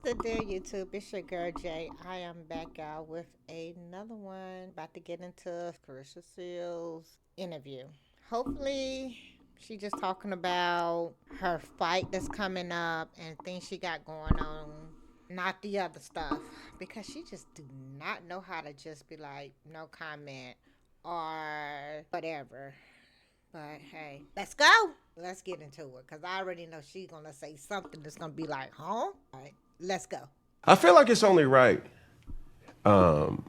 The dear YouTube, it's your girl Jay. I am back out with another one. About to get into Clarissa Seals' interview. Hopefully, she just talking about her fight that's coming up and things she got going on, not the other stuff. Because she just do not know how to just be like, no comment or whatever. But hey, let's go. Let's get into it because I already know she's gonna say something that's gonna be like, huh? All right, let's go. I feel like it's only right um,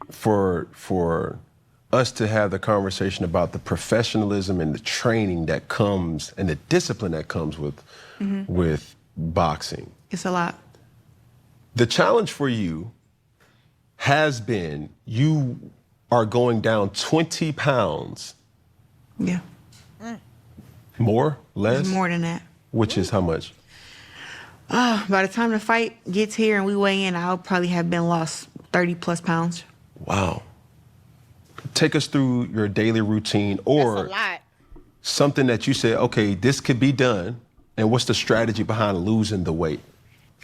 for us to have the conversation about the professionalism and the training that comes and the discipline that comes with boxing. It's a lot. The challenge for you has been you are going down 20 pounds. Yeah. More, less, It's more than that. which is how much? By the time the fight gets here and we weigh in, I'll probably have been lost 30 plus pounds. Wow. Take us through your daily routine That's or a lot. something that you say, okay, this could be done, and what's the strategy behind losing the weight?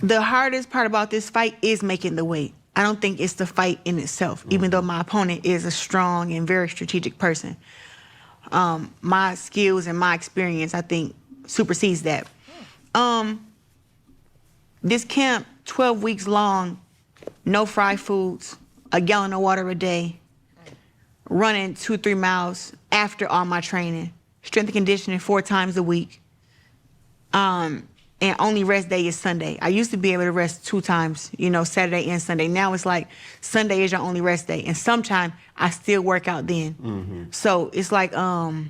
The hardest part about this fight is making the weight. I don't think it's the fight in itself, even though my opponent is a strong and very strategic person. My skills and my experience, I think, supersedes that. This camp, 12 weeks long, no fried foods, a gallon of water a day, running 2-3 miles after all my training, strength and conditioning 4 times a week. And only rest day is Sunday. I used to be able to rest 2 times, Saturday and Sunday. Now it's like Sunday is your only rest day. And sometimes I still work out then. Mm-hmm. So it's like a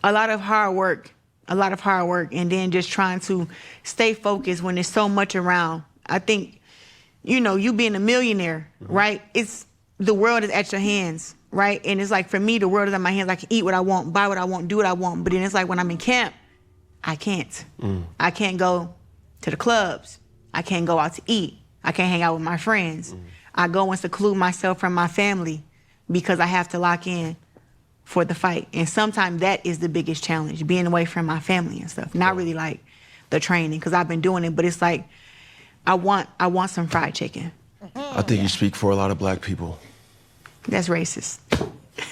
lot of hard work, and then just trying to stay focused when there's so much around. I think, you being a millionaire, right? It's the world is at your hands, right? And it's like, for me, the world is at my hands. I can eat what I want, buy what I want, do what I want. But then it's like when I'm in camp, I can't. I can't go to the clubs. I can't go out to eat. I can't hang out with my friends. I go and seclude myself from my family because I have to lock in for the fight. And sometimes that is the biggest challenge, being away from my family and stuff. Not really like the training, because I've been doing it, but it's like I want some fried chicken. I think you speak for a lot of black people. That's racist.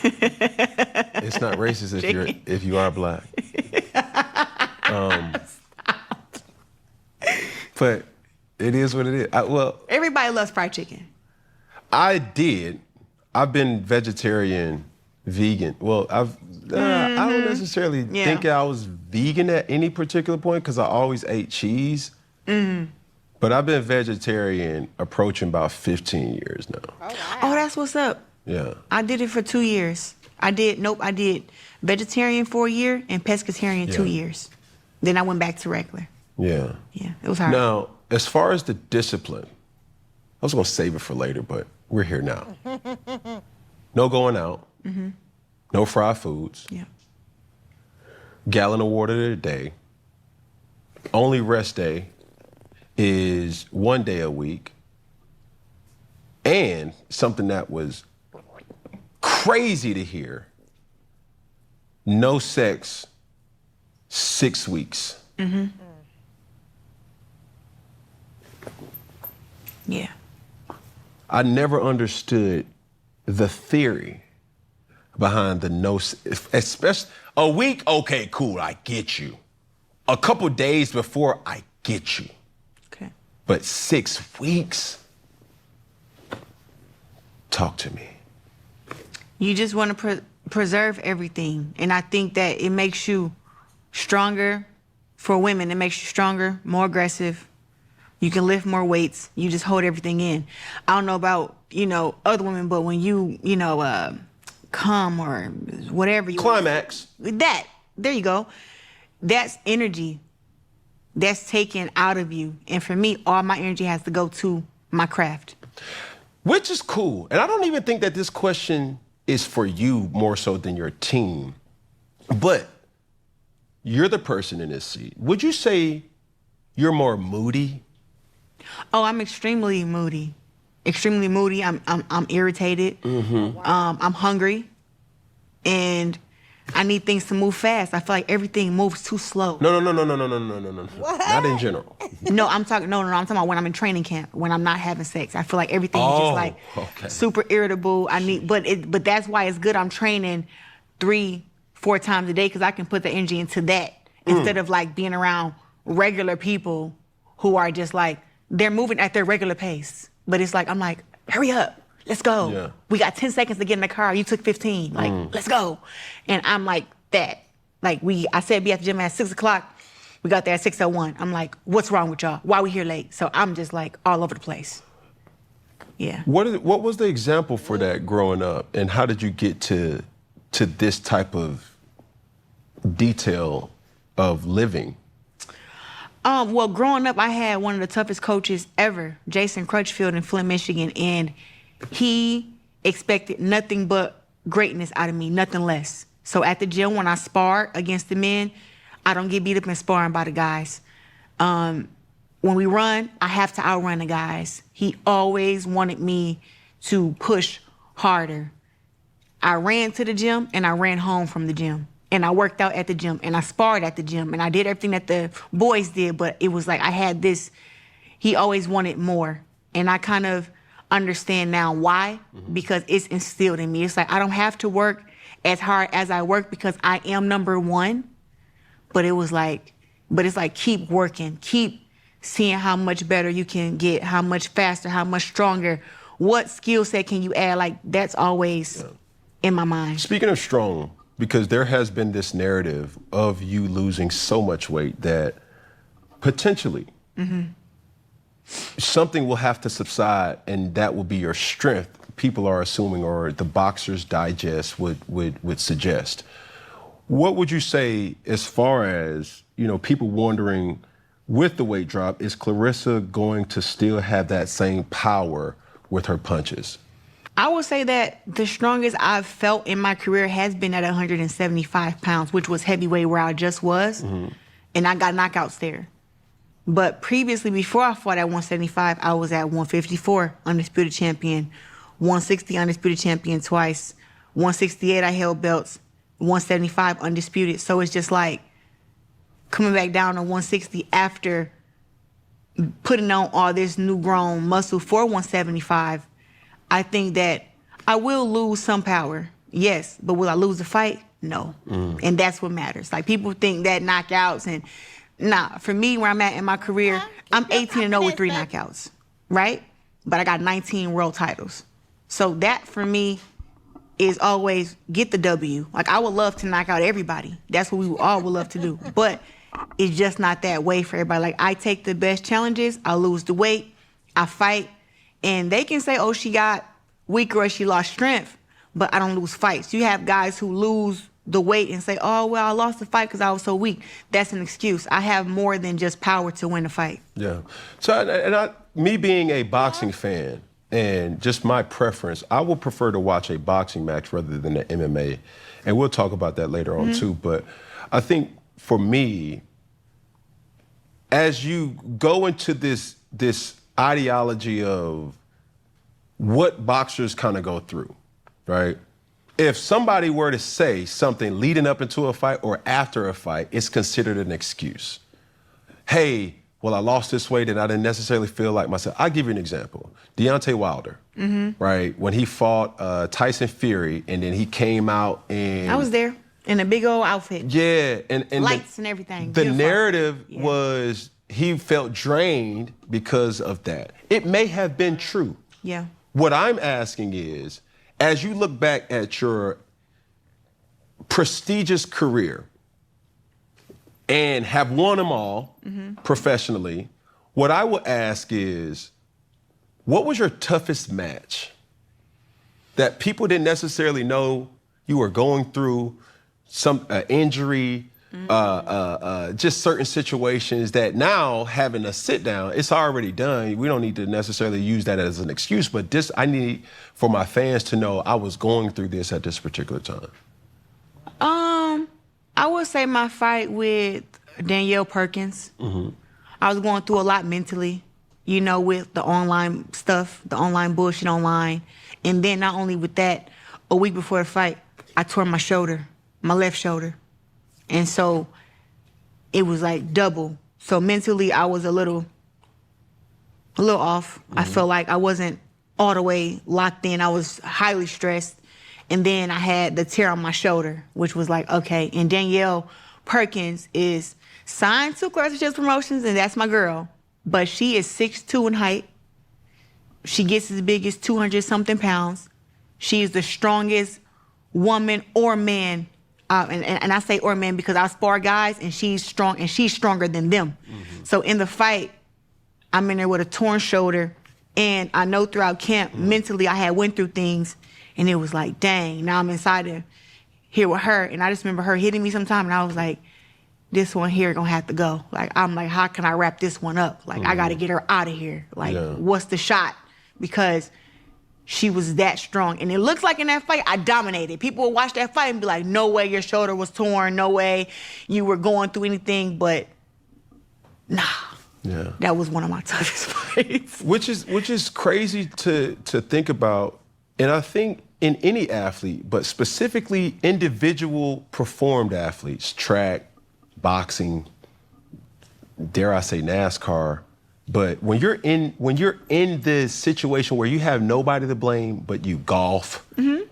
It's not racist if you are black. But it is what it is. Everybody loves fried chicken. I've been vegetarian, vegan. Well, I don't necessarily think I was vegan at any particular point because I always ate cheese. But I've been vegetarian approaching about 15 years now. Oh, wow. Oh, that's what's up. Yeah. I did it for 2 years. I did vegetarian for a year and pescatarian 2 years. Then I went back to regular. Yeah. Yeah, it was hard. Now, as far as the discipline, I was gonna save it for later, but we're here now. No going out. No fried foods. Yeah. Gallon of water a day. Only rest day is 1 day a week. And something that was crazy to hear, no sex 6 weeks. Yeah. I never understood the theory behind the no, especially a week, okay, cool, I get you. A couple days before, I get you. Okay. But 6 weeks? Talk to me. You just want to preserve everything. And I think that it makes you stronger. For women, it makes you stronger, more aggressive. You can lift more weights. You just hold everything in. I don't know about, other women, but when you, come or whatever you Climax. there you go. That's energy that's taken out of you. And for me, all my energy has to go to my craft. Which is cool. And I don't even think that this question is for you more so than your team. But you're the person in this seat. Would you say you're more moody? Oh, I'm extremely moody. Extremely moody. I'm irritated. I'm hungry. And I need things to move fast. I feel like everything moves too slow. No. Not in general. No, I'm talking about when I'm in training camp, when I'm not having sex. I feel like everything is just like super irritable. But that's why it's good I'm training 3-4 times a day, because I can put the energy into that instead of like being around regular people who are just like, they're moving at their regular pace. But it's like, I'm like, hurry up. Let's go. Yeah. We got 10 seconds to get in the car. You took 15. Like, let's go. And I'm like that. Like I said be at the gym at 6 o'clock. We got there at 6:01. I'm like, what's wrong with y'all? Why we here late? So I'm just like all over the place. Yeah. What was the example for that growing up, and how did you get to this type of detail of living? Well, growing up, I had one of the toughest coaches ever, Jason Crutchfield in Flint, Michigan, and he expected nothing but greatness out of me, nothing less. So at the gym, when I spar against the men, I don't get beat up in sparring by the guys. When we run, I have to outrun the guys. He always wanted me to push harder. I ran to the gym and I ran home from the gym. And I worked out at the gym and I sparred at the gym and I did everything that the boys did, but it was like I had this, he always wanted more. And I kind of understand now why, because it's instilled in me. It's like I don't have to work as hard as I work because I am number one. But it's like keep working, keep seeing how much better you can get, how much faster, how much stronger. What skill set can you add? Like that's always in my mind. Speaking of strong, because there has been this narrative of you losing so much weight that potentially something will have to subside and that will be your strength, people are assuming, or the Boxer's Digest would suggest. What would you say as far as, people wondering with the weight drop, is Claressa going to still have that same power with her punches? I would say that the strongest I've felt in my career has been at 175 pounds, which was heavyweight where I just was. And I got knockouts there. But previously, before I fought at 175, I was at 154, undisputed champion, 160, undisputed champion twice, 168, I held belts, 175, undisputed. So it's just like coming back down to 160 after putting on all this new grown muscle for 175. I think that I will lose some power, yes, but will I lose the fight? No. And that's what matters. Like people think that knockouts and for me, where I'm at in my career, I'm 18-0 with 3 knockouts, right? But I got 19 world titles. So that for me is always get the W. Like I would love to knock out everybody. That's what we all would love to do. But it's just not that way for everybody. Like I take the best challenges, I lose the weight, I fight, and they can say, oh, she got weaker or she lost strength, but I don't lose fights. You have guys who lose the weight and say, oh, well, I lost the fight because I was so weak. That's an excuse. I have more than just power to win a fight. Yeah. So, me being a boxing fan and just my preference, I would prefer to watch a boxing match rather than an MMA. And we'll talk about that later on too. But I think for me, as you go into this ideology of what boxers kind of go through, right? If somebody were to say something leading up into a fight or after a fight, it's considered an excuse. Hey, well, I lost this weight and I didn't necessarily feel like myself. I'll give you an example. Deontay Wilder, right? When he fought Tyson Fury and then he came out and... I was there in a big old outfit. Yeah. And lights and everything. The Beautiful. narrative was he felt drained because of that. It may have been true. Yeah. What I'm asking is, as you look back at your prestigious career and have won them all professionally, what I would ask is, what was your toughest match that people didn't necessarily know you were going through, some injury, just certain situations that now having a sit down, it's already done. We don't need to necessarily use that as an excuse, but I need for my fans to know I was going through this at this particular time. I would say my fight with Danielle Perkins. I was going through a lot mentally, with the online stuff, the online bullshit online. And then not only with that, a week before the fight, I tore my shoulder my left shoulder. And so it was like double. So mentally I was a little off. I felt like I wasn't all the way locked in. I was highly stressed. And then I had the tear on my shoulder, which was like, okay. And Danielle Perkins is signed to Claressa Promotions, and that's my girl. But she is 6'2" in height. She gets as big as 200-something pounds. She is the strongest woman or man. And I say or man because I spar guys, and she's strong, and she's stronger than them. So in the fight, I'm in there with a torn shoulder. And I know throughout camp, mentally, I had went through things, and it was like, dang, now I'm inside here with her. And I just remember her hitting me sometime, and I was like, this one here gonna have to go. Like, I'm like, how can I wrap this one up? Like, I gotta get her out of here. Like, what's the shot? Because she was that strong. And it looks like in that fight, I dominated. People would watch that fight and be like, no way your shoulder was torn. No way you were going through anything. But nah. Yeah. That was one of my toughest fights. Which is crazy to think about. And I think in any athlete, but specifically individual performed athletes, track, boxing, dare I say NASCAR, but when you're in this situation where you have nobody to blame but you, golf,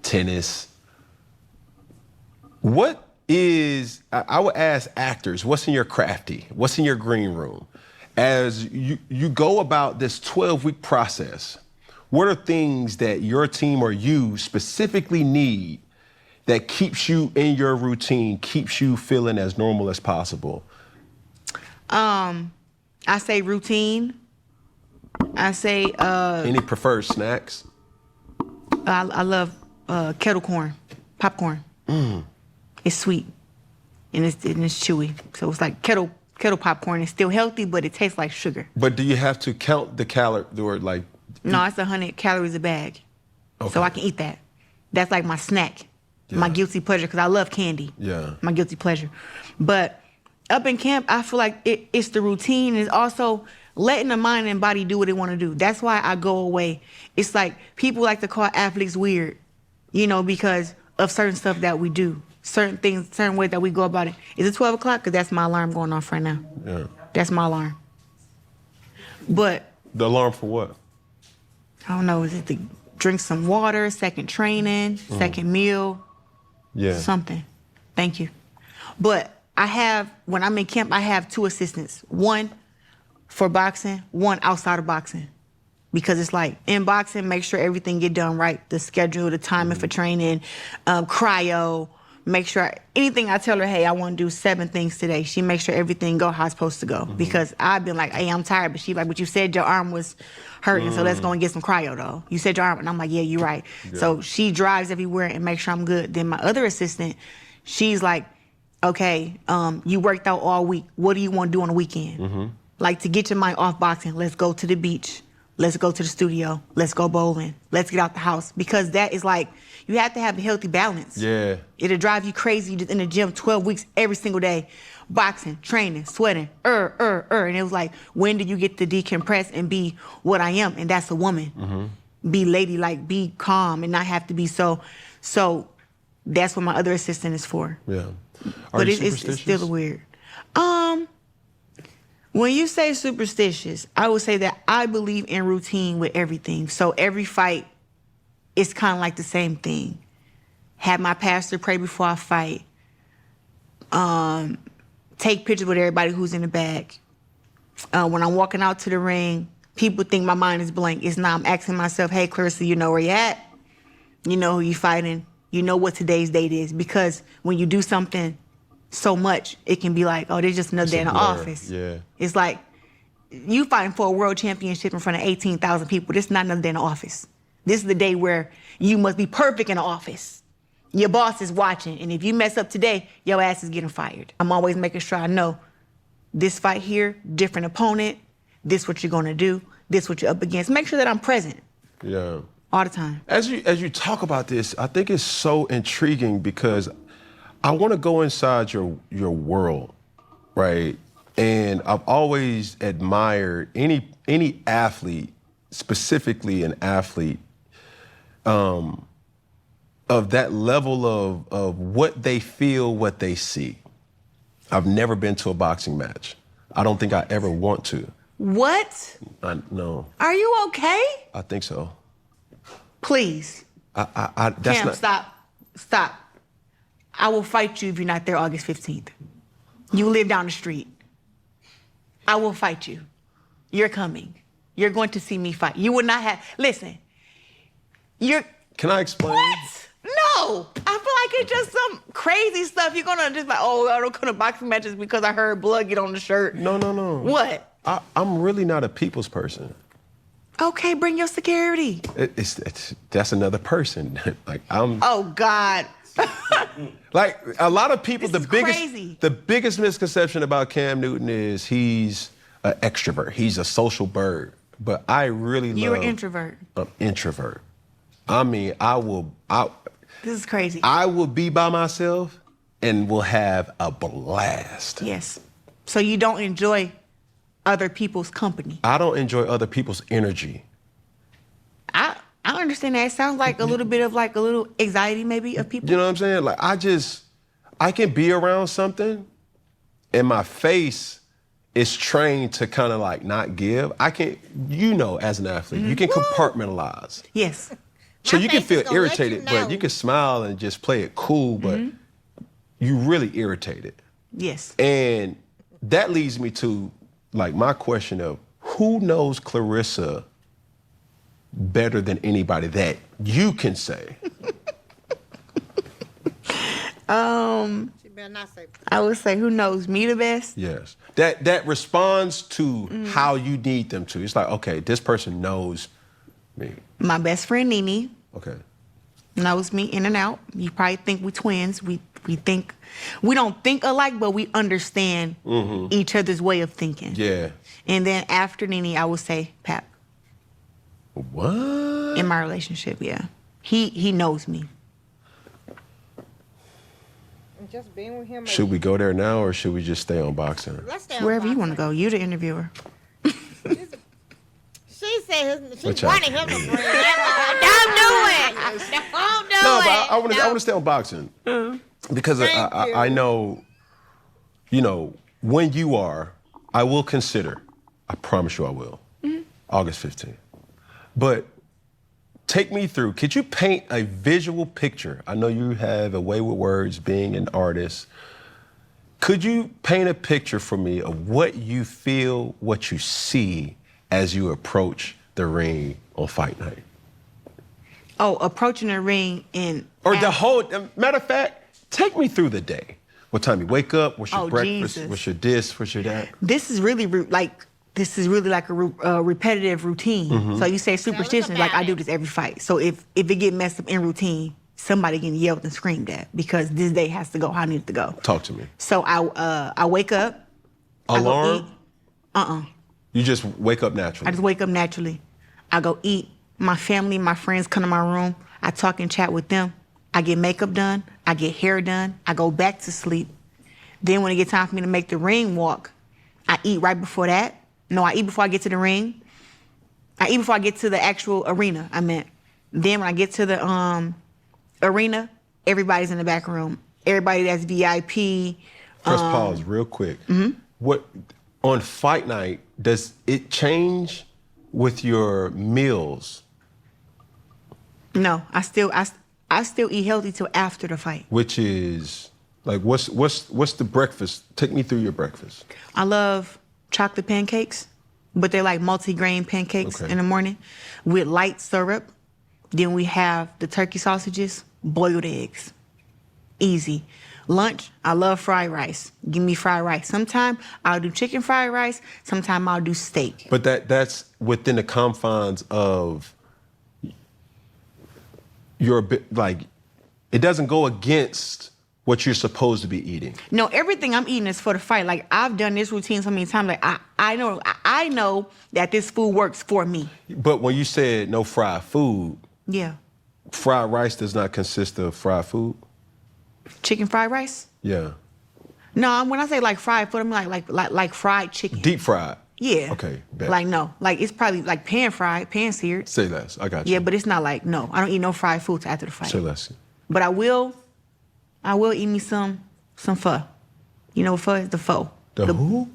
tennis, what is, I would ask actors, what's in your crafty? What's in your green room? As you go about this 12-week process, what are things that your team or you specifically need that keeps you in your routine, keeps you feeling as normal as possible? I say routine. I say any preferred snacks? I love kettle corn, popcorn. It's sweet and it's chewy, so it's like kettle popcorn. It's still healthy, but it tastes like sugar. But do you have to count the calories or like? No, it's 100 calories a bag, so I can eat that. That's like my snack, my guilty pleasure, because I love candy. Yeah, my guilty pleasure. But up in camp, I feel like it's the routine. It's also letting the mind and body do what they want to do. That's why I go away. It's like people like to call athletes weird, because of certain stuff that we do, certain things, certain ways that we go about it. Is it 12 o'clock? Because that's my alarm going off right now. Yeah. That's my alarm. But the alarm for what? I don't know. Is it to drink some water, second training, second meal? Yeah. Something. Thank you. But when I'm in camp, I have 2 assistants. One for boxing, one outside of boxing. Because it's like, in boxing, make sure everything get done right. The schedule, the timing for training, cryo, make sure, anything I tell her, hey, I want to do 7 things today. She makes sure everything go how it's supposed to go. Because I've been like, hey, I'm tired. But she like, but you said your arm was hurting, so let's go and get some cryo, though. You said your arm, and I'm like, yeah, you're right. Yeah. So she drives everywhere and makes sure I'm good. Then my other assistant, she's like, okay, you worked out all week. What do you want to do on the weekend? Like, to get your mind off boxing, let's go to the beach. Let's go to the studio. Let's go bowling. Let's get out the house. Because that is like, you have to have a healthy balance. Yeah. It'll drive you crazy in the gym 12 weeks every single day. Boxing, training, sweating, And it was like, when do you get to decompress and be what I am? And that's a woman. Be ladylike, be calm, and not have to be so that's what my other assistant is for. Yeah. But it's still weird. When you say superstitious, I would say that I believe in routine with everything. So every fight, it's kind of like the same thing. Have my pastor pray before I fight. Take pictures with everybody who's in the back. When I'm walking out to the ring, people think my mind is blank. It's not. I'm asking myself, hey, Claressa, you know where you at? You know who you fighting? You know what today's date is? Because when you do something so much, it can be like, oh, there's just another day in the office. Yeah. It's like, you fighting for a world championship in front of 18,000 people. This is not another day in the office. This is the day where you must be perfect in the office. Your boss is watching, and if you mess up today, your ass is getting fired. I'm always making sure I know this fight here, different opponent, this what you're gonna do, this what you're up against. Make sure that I'm present. Yeah. All the time. As you talk about this, I think it's so intriguing because I want to go inside your world, right? And I've always admired any athlete, specifically an athlete, of that level of what they feel, what they see. I've never been to a boxing match. I don't think I ever want to. What? No. Are you okay? I think so. Please. That's Cam, not. stop. I will fight you if you're not there August 15th. You live down the street. I will fight you. You're coming. You're going to see me fight. You would not have, listen, Can I explain? what? No, I feel like it's just some crazy stuff. You're gonna just like, oh, I don't come to boxing matches because I heard blood get on the shirt. No. What? I'm really not a people's person. Okay, bring your security. That's another person. Like I'm. Oh God. Like a lot of people, This is crazy. the biggest misconception about Cam Newton is he's an extrovert. He's a social bird. But I really You're love. an introvert. An introvert. I mean, This is crazy. I will be by myself and will have a blast. Yes. So you don't enjoy other people's company. I don't enjoy other people's energy. I understand that. It sounds like a little bit of like a little anxiety maybe of people. You know what I'm saying? Like I can be around something and my face is trained to kind of like not give. I can, as an athlete, you can compartmentalize. Yes. So My you can face is feel gonna let you irritated, know. but you can smile and just play it cool, but you really irritated. Yes. And that leads me to like my question of who knows Claressa better than anybody that you can say? She better not say. I would say who knows me the best? Yes. That responds to how you need them to. It's like, okay, this person knows me. My best friend Nene Okay. knows me in and out. You probably think we twins. We don't think alike, but we understand each other's way of thinking. Yeah. And then after Nene, I would say Pap. What? In my relationship, yeah. He knows me. Just being with him. Should we go there now or should we just stay on boxing? Let's stay on Wherever you boxing. want to go. You the interviewer. She said she What y'all- wanted him to bring that. Don't do it. Don't do No, it. but I want to stay on boxing because Thank I know, when you are, I will consider. I promise you, I will. August 15th. But take me through. Could you paint a visual picture? I know you have a way with words, being an artist. Could you paint a picture for me of what you feel, what you see as you approach the ring on fight night? Oh, approaching the ring and Or the whole, matter of fact, take me through the day. What time you wake up? What's your Oh, breakfast? Jesus. What's your this? What's your that? This is really like a repetitive routine. So you say superstition, like I do this every fight. So if it get messed up in routine, somebody getting yelled and screamed at because this day has to go how I need it to go. Talk to me. So I wake up. Alarm? I go eat. You just wake up naturally. I just wake up naturally. I go eat. My family, my friends come to my room. I talk and chat with them. I get makeup done. I get hair done. I go back to sleep. Then when it gets time for me to make the ring walk, I eat right before that. No, I eat before I get to the ring. I eat before I get to the actual arena, I meant. Then when I get to the arena, everybody's in the back room. Everybody that's VIP. Press pause real quick. What on fight night, does it change with your meals? No, I still eat healthy till after the fight. Which is like what's the breakfast? Take me through your breakfast. I love chocolate pancakes, but they're like multi-grain pancakes Okay. in the morning with light syrup. Then we have the turkey sausages, boiled eggs. Easy. Lunch, I love fried rice. Give me fried rice. Sometime I'll do chicken fried rice. Sometime I'll do steak. But that's within the confines of your like it doesn't go against what you're supposed to be eating. No, everything I'm eating is for the fight. Like I've done this routine so many times. Like I know that this food works for me. But when you said no fried food, Yeah. fried rice does not consist of fried food? Chicken fried rice? Yeah. No, when I say like fried food, I mean like fried chicken. Deep fried? Yeah. Okay, bet. Like no, like it's probably like pan fried, pan seared. Say less. I got you. Yeah, but it's not like no. I don't eat no fried food till after the fight. Say less. But I will eat me some pho. You know what pho is? The pho. The who?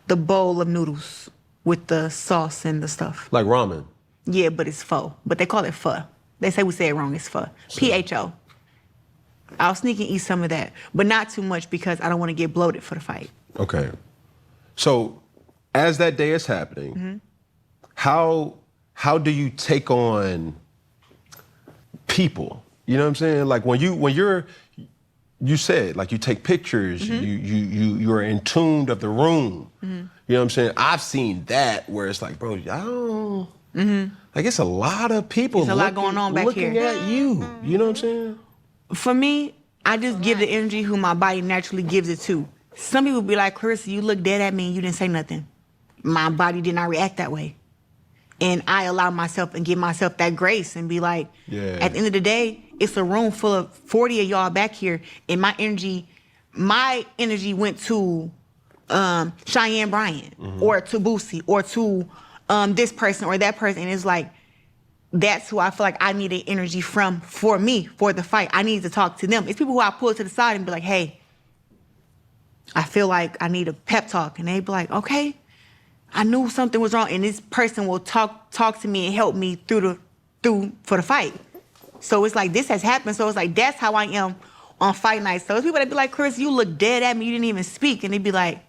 The bowl of noodles with the sauce and the stuff. Like ramen. Yeah, but it's pho. But they call it pho. They say we say it wrong. It's pho. P-H-O. I'll sneak and eat some of that, but not too much because I don't want to get bloated for the fight. Okay. So, as that day is happening, how do you take on people? You know what I'm saying? Like when you said like you take pictures, you're in tune of the room. You know what I'm saying? I've seen that where it's like, bro, y'all. Like it's a lot of people. There's a lot going on back looking here. at you. You know what I'm saying? For me, I just give the energy who my body naturally gives it to. Some people be like, Claressa, you look dead at me and you didn't say nothing. My body did not react that way. And I allow myself and give myself that grace and be like, at the end of the day, it's a room full of 40 of y'all back here, and my energy went to Cheyenne Bryant or to Boosie or to this person or that person. And it's like, that's who I feel like I needed energy from for me, for the fight. I need to talk to them. It's people who I pull to the side and be like, hey, I feel like I need a pep talk. And they be like, okay, I knew something was wrong. And this person will talk to me and help me through for the fight. So it's like, this has happened. So it's like, that's how I am on fight night. So it's people that be like, Claressa, you look dead at me. You didn't even speak. And they be like,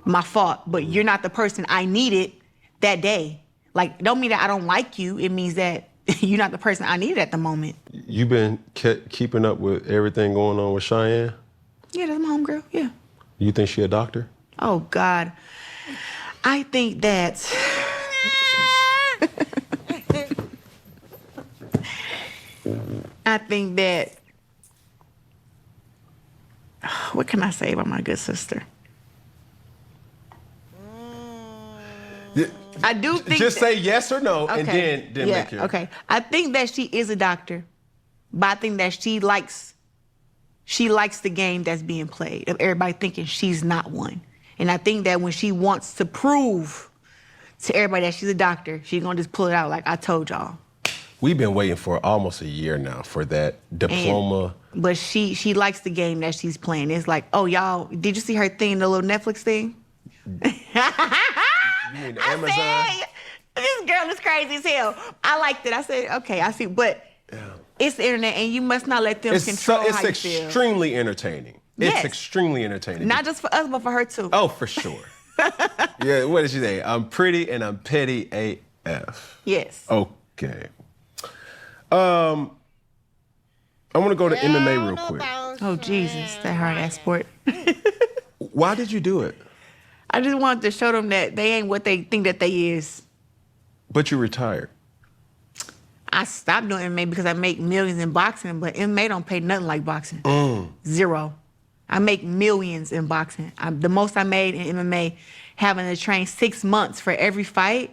my fault. But you're not the person I needed that day. Like, don't mean that I don't like you. It means that you're not the person I needed at the moment. You been keeping up with everything going on with Cheyenne? Yeah, that's my homegirl, yeah. You think she a doctor? Oh, God. I think that... What can I say about my good sister? I do think just say yes or no, and then make your... Okay. I think that she is a doctor, but I think that she likes the game that's being played of everybody thinking she's not one. And I think that when she wants to prove to everybody that she's a doctor, she's gonna just pull it out like I told y'all. We've been waiting for almost a year now for that diploma. But she likes the game that she's playing. It's like, oh, y'all, did you see her thing, the little Netflix thing? You mean Amazon? I said, this girl is crazy as hell. I liked it. I said, okay, I see. But it's the internet, and you must not let them control how you feel. It's extremely entertaining. Yes. It's extremely entertaining. Not just for us, but for her, too. Oh, for sure. Yeah, what did she say? I'm pretty and I'm petty AF. Yes. Okay. I want to go to MMA real quick. Oh, Jesus, that hard-ass sport. Why did you do it? I just wanted to show them that they ain't what they think that they is. But you retired. I stopped doing MMA because I make millions in boxing, but MMA don't pay nothing like boxing. Zero. I make millions in boxing. The most I made in MMA, having to train 6 months for every fight,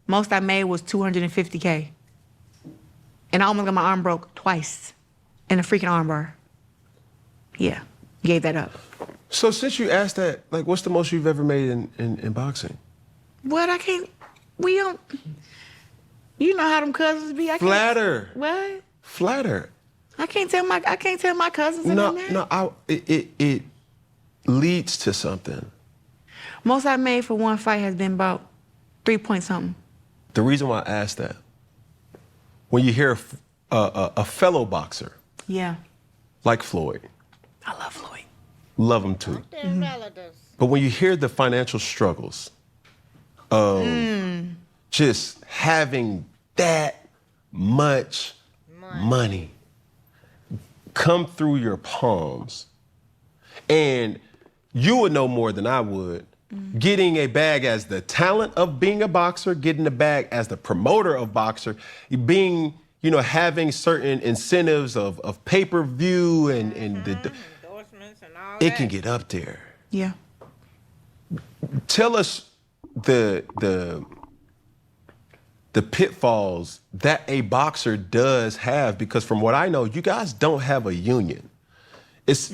most I made was $250K. And I almost got my arm broke twice in a freaking armbar. Yeah, gave that up. So since you asked that, like, what's the most you've ever made in boxing? What? We don't, you know how them cousins be. Flatter. What? Flatter. I can't tell my cousins. It leads to something. Most I made for one fight has been about 3 point something. The reason why I asked that, when you hear a fellow boxer, like Floyd, I love Floyd. Love him too. But when you hear the financial struggles of just having that much money come through your palms, and you would know more than I would, getting a bag as the talent of being a boxer, getting a bag as the promoter of boxer, being, having certain incentives of pay-per-view and endorsements and all it can get up there. Yeah. Tell us the pitfalls that a boxer does have, because from what I know, you guys don't have a union. It's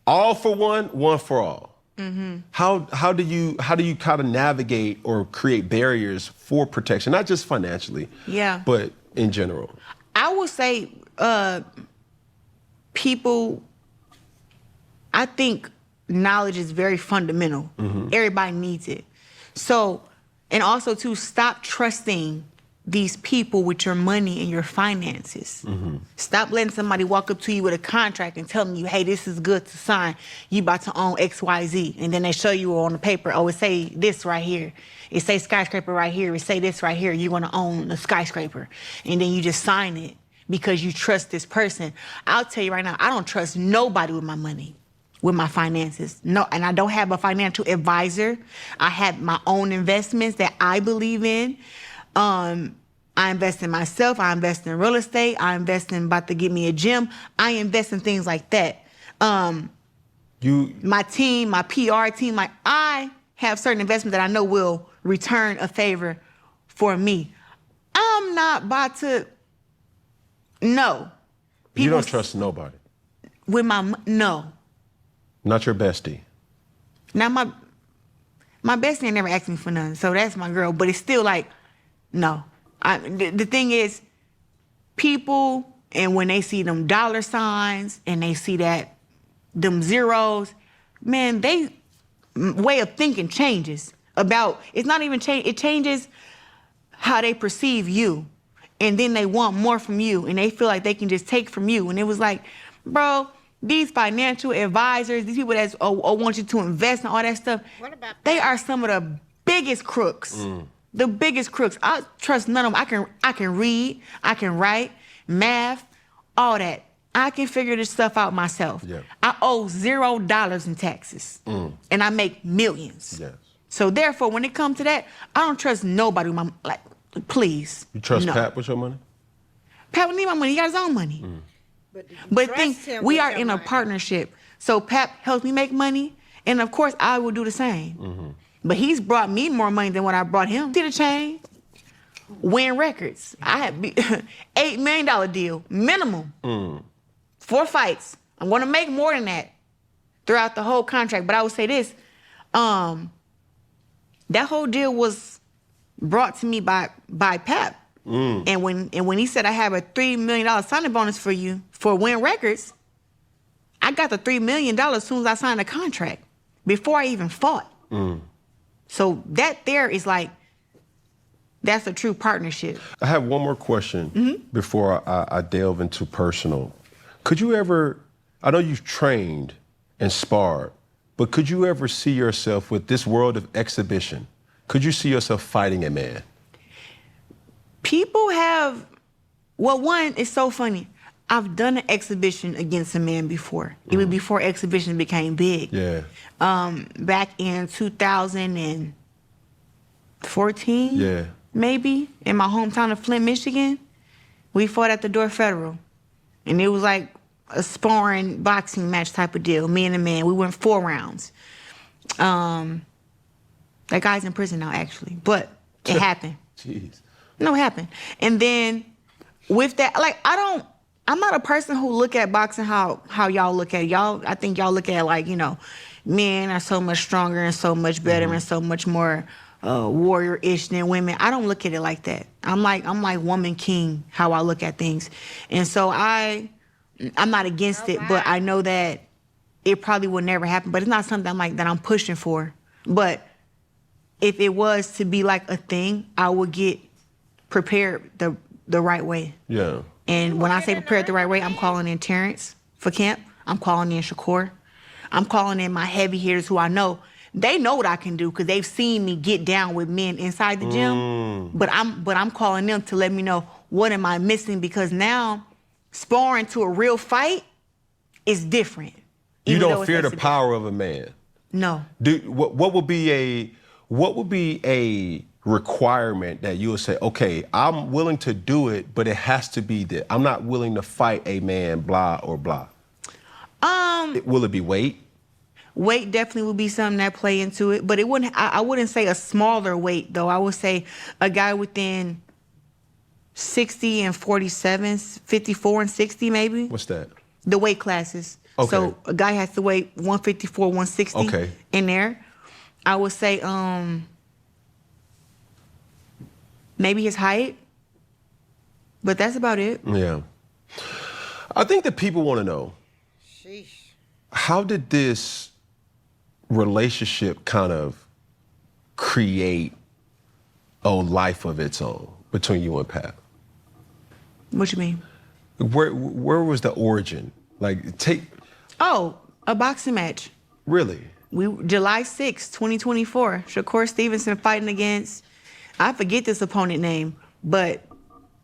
all for one for all. How do you kind of navigate or create barriers for protection, not just financially, but in general? I would say people, I think knowledge is very fundamental. Everybody needs it. So, and also to stop trusting these people with your money and your finances. Stop letting somebody walk up to you with a contract and telling you, hey, this is good to sign. You about to own XYZ. And then they show you on the paper, oh, it say this right here. It say skyscraper right here. It say this right here. You're going to own the skyscraper. And then you just sign it because you trust this person. I'll tell you right now, I don't trust nobody with my money, with my finances. No, and I don't have a financial advisor. I have my own investments that I believe in. I invest in myself. I invest in real estate. I invest in about to get me a gym. I invest in things like that. My team, my PR team, I have certain investments that I know will return a favor for me. I'm not about to, no. You don't trust nobody? With no. Not your bestie? Now, my bestie ain't never asked me for nothing, so that's my girl. But it's still like, no. The thing is, people, and when they see them dollar signs and they see them zeros, man, they way of thinking changes. It's not even change. It changes how they perceive you, and then they want more from you, and they feel like they can just take from you. And it was like, bro, these financial advisors, these people that want you to invest and all that stuff, they are some of the biggest crooks. The biggest crooks. I trust none of them. I can read, I can write, math, all that. I can figure this stuff out myself. Yeah. I owe $0 in taxes, and I make millions. Yes. So therefore, when it comes to that, I don't trust nobody with my, please. You trust Pat with your money? Pat don't need my money. He got his own money. But we are in a partnership. So Pat helps me make money, and of course I will do the same. But he's brought me more money than what I brought him. See the chain? Win Records. I had $8 million deal, minimum. 4 fights. I'm gonna make more than that throughout the whole contract. But I would say this, that whole deal was brought to me by Pep. And when he said I have a $3 million signing bonus for you for Win Records, I got the $3 million as soon as I signed the contract, before I even fought. So that there is like, that's a true partnership. I have one more question before I delve into personal. Could you ever, I know you've trained and sparred, but could you ever see yourself with this world of exhibition? Could you see yourself fighting a man? People have, well, one, it's so funny. I've done an exhibition against a man before. Even before exhibition became big. Yeah. Back in 2014, yeah, maybe, in my hometown of Flint, Michigan, we fought at the Door Federal. And it was like a sparring boxing match type of deal, me and a man. We went 4 rounds. That guy's in prison now, actually, but it happened. Jeez. No, it happened. And then with that, like, I'm not a person who look at boxing how y'all look at it. I think y'all look at it like, men are so much stronger and so much better and so much more warrior-ish than women. I don't look at it like that. I'm like woman king, how I look at things. And so I'm not against it, but I know that it probably will never happen. But it's not something that I'm pushing for. But if it was to be like a thing, I would get prepared the right way. Yeah. And when I say prepared the right way, I'm calling in Terrence for camp. I'm calling in Shakur. I'm calling in my heavy hitters who I know. They know what I can do because they've seen me get down with men inside the gym. But I'm calling them to let me know what am I missing, because now sparring to a real fight is different. You don't fear the power of a man? No. What would be a requirement that you would say, okay, I'm willing to do it, but it has to be that I'm not willing to fight a man, blah or blah? Will it be weight? Weight definitely would be something that play into it, but it wouldn't. I wouldn't say a smaller weight though. I would say a guy within 60 and 47, 54 and 60 maybe. What's that? The weight classes. Okay. So a guy has to weigh 154, 160 in there. I would say maybe his height, but that's about it. Yeah. I think that people want to know, Sheesh. how did this relationship kind of create a life of its own between you and Pat? What you mean? Where was the origin? Like, Oh, a boxing match. Really? July 6, 2024. Shakur Stevenson fighting against, I forget this opponent name, but